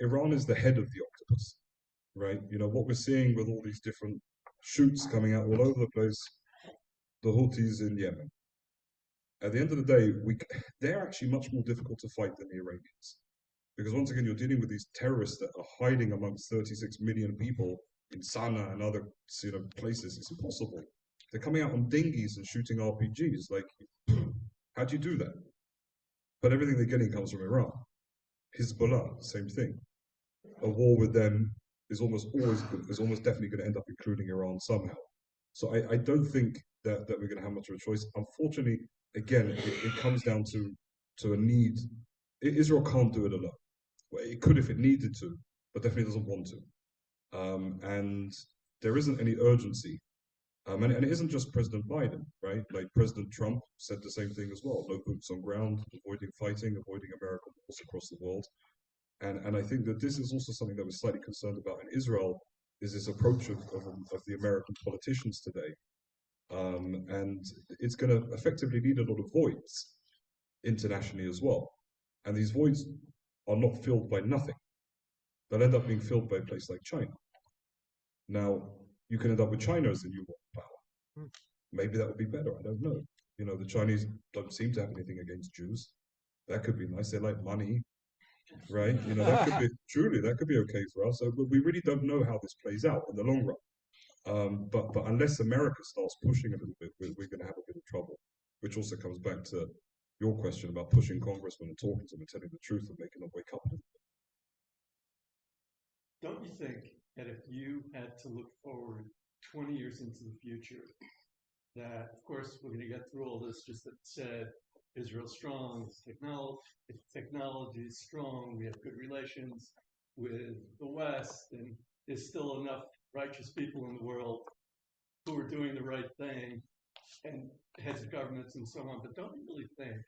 Iran is the head of the octopus, right? You know, what we're seeing with all these different shoots coming out all over the place, the Houthis in Yemen. At the end of the day, they're actually much more difficult to fight than the Iranians. Because once again, you're dealing with these terrorists that are hiding amongst 36 million people in Sana'a and other places. It's impossible. They're coming out on dinghies and shooting RPGs. Like, how do you do that? But everything they're getting comes from Iran. Hezbollah, same thing. A war with them is almost definitely going to end up including Iran somehow. So I don't think that we're going to have much of a choice. Unfortunately, again, it comes down to a need. Israel can't do it alone. Well, it could if it needed to, but definitely doesn't want to. And there isn't any urgency. And it isn't just President Biden, right? Like President Trump said the same thing as well. No boots on ground, avoiding fighting, avoiding American wars across the world. And I think that this is also something that we're slightly concerned about in Israel, is this approach of the American politicians today. And it's going to effectively lead a lot of voids internationally as well. And these voids are not filled by nothing. They'll end up being filled by a place like China. Now, you can end up with China as the new world power. Maybe that would be better. I don't know. You know, the Chinese don't seem to have anything against Jews. That could be nice. They like money, right? You know, that could be okay for us. So we really don't know how this plays out in the long run. But unless America starts pushing a little bit, we're going to have a bit of trouble. Which also comes back to your question about pushing congressmen and talking to them and telling the truth and making them wake up a little bit. Don't you think that if you had to look forward 20 years into the future, that of course we're going to get through all this, just that said Israel's strong, technology is strong, we have good relations with the West, and there's still enough righteous people in the world who are doing the right thing, and heads of governments and so on. But don't you really think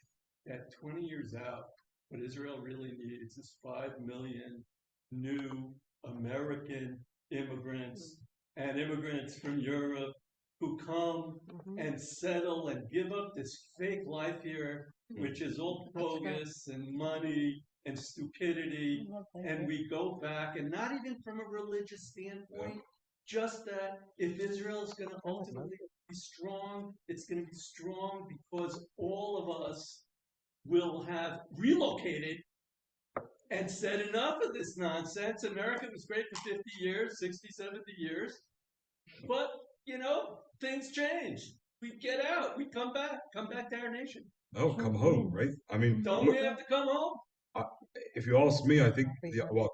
that 20 years out, what Israel really needs is 5 million new American immigrants and immigrants from Europe who come and settle and give up this fake life here, which is all bogus and money and stupidity, and we go back, and not even from a religious standpoint, just that if Israel is going to ultimately be strong, it's going to be strong because all of us will have relocated and said enough of this nonsense. America was great for 50 years, 60, 70 years. But, you know, things change. We get out. We come back to our nation. Oh, come home, right? I mean, Don't we have to come home? If you ask me, I think,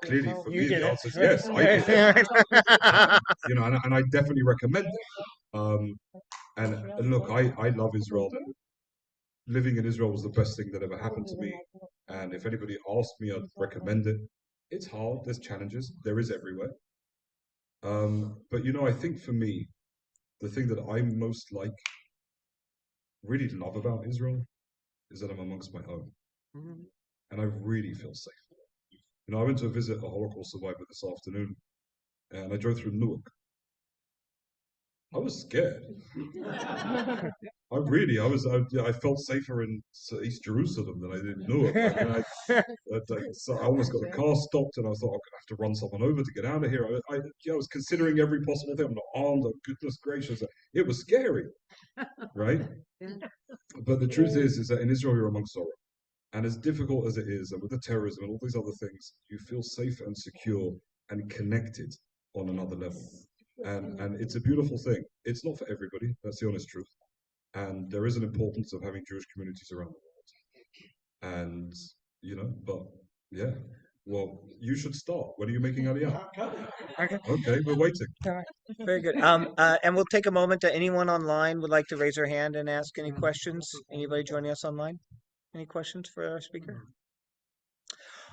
clearly for me, the answer is yes. I did it. You know, and I definitely recommend it. And look, I love Israel. Living in Israel was the best thing that ever happened to me. And if anybody asked me, I'd recommend it. It's hard. There's challenges. There is everywhere. But, you know, I think for me, the thing that I most really love about Israel is that I'm amongst my own. And I really feel safe. You know, I went to visit a Holocaust survivor this afternoon, and I drove through Newark. I was scared. I felt safer in East Jerusalem than I did in Newark. So I almost got the car stopped, and I thought I'm gonna have to run someone over to get out of here. I was considering every possible thing. I'm not armed. Oh, goodness gracious! It was scary, right? But the truth is that in Israel you're amongst sorrow, and as difficult as it is, and with the terrorism and all these other things, you feel safe and secure and connected on another level. And it's a beautiful thing. It's not for everybody. That's the honest truth. And there is an importance of having Jewish communities around the world. And, you know, but yeah. Well, you should start. When are you making Aliyah? Okay, we're waiting. All right. Very good. And we'll take a moment that anyone online would like to raise their hand and ask any questions. Anybody joining us online? Any questions for our speaker?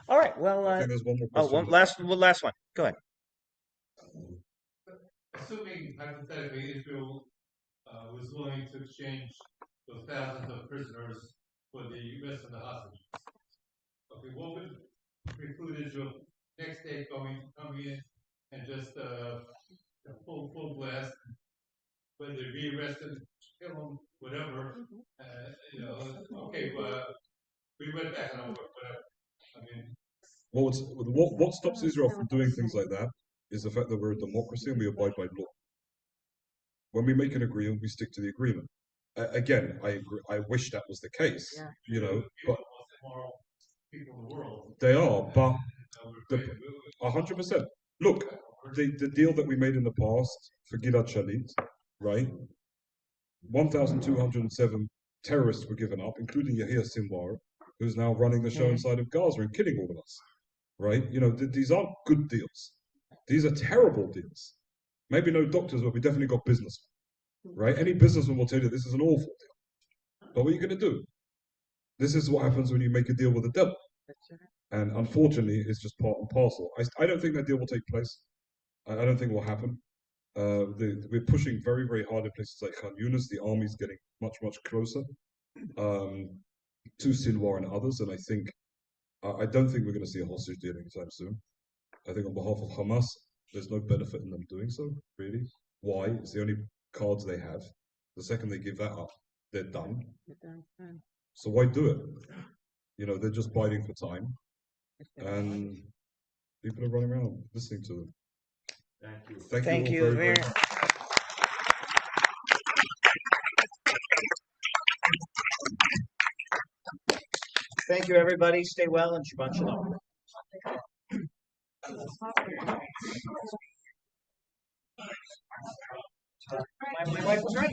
All right. Well, I think there's one more oh, question. last one. Go ahead. Assuming hypothetically Israel was willing to exchange those thousands of prisoners for the rest of the hostages, okay, what would preclude Israel next day coming in and just full blast, whether they be arrested, kill them, whatever, you know, okay, we went back on whatever. I mean, What stops Israel from doing things like that is the fact that we're a democracy and we abide by law. When we make an agreement, we stick to the agreement. Again, I agree. I wish that was the case, you know, but people in the world. they are. But 100%. Look, the deal that we made in the past for Gilad Shalit, right? 1,207 terrorists were given up, including Yahya Sinwar, who's now running the show inside of Gaza and killing all of us, right? You know, these aren't good deals. These are terrible deals. Maybe no doctors, but we definitely got businessmen, right? Any businessman will tell you this is an awful deal. But what are you going to do? This is what happens when you make a deal with the devil. And unfortunately, it's just part and parcel. I don't think that deal will take place. I don't think it will happen. We're pushing very, very hard in places like Khan Yunis. The army's getting much, much closer to Sinwar and others. And I don't think we're going to see a hostage deal anytime soon. I think on behalf of Hamas, there's no benefit in them doing so, really. Why? It's the only cards they have. The second they give that up, they're done. So why do it? You know, they're just biding for time. And people are running around listening to them. Thank you. Thank you all very much. Thank you, everybody. Stay well and Shabbat Shalom. My wife was right.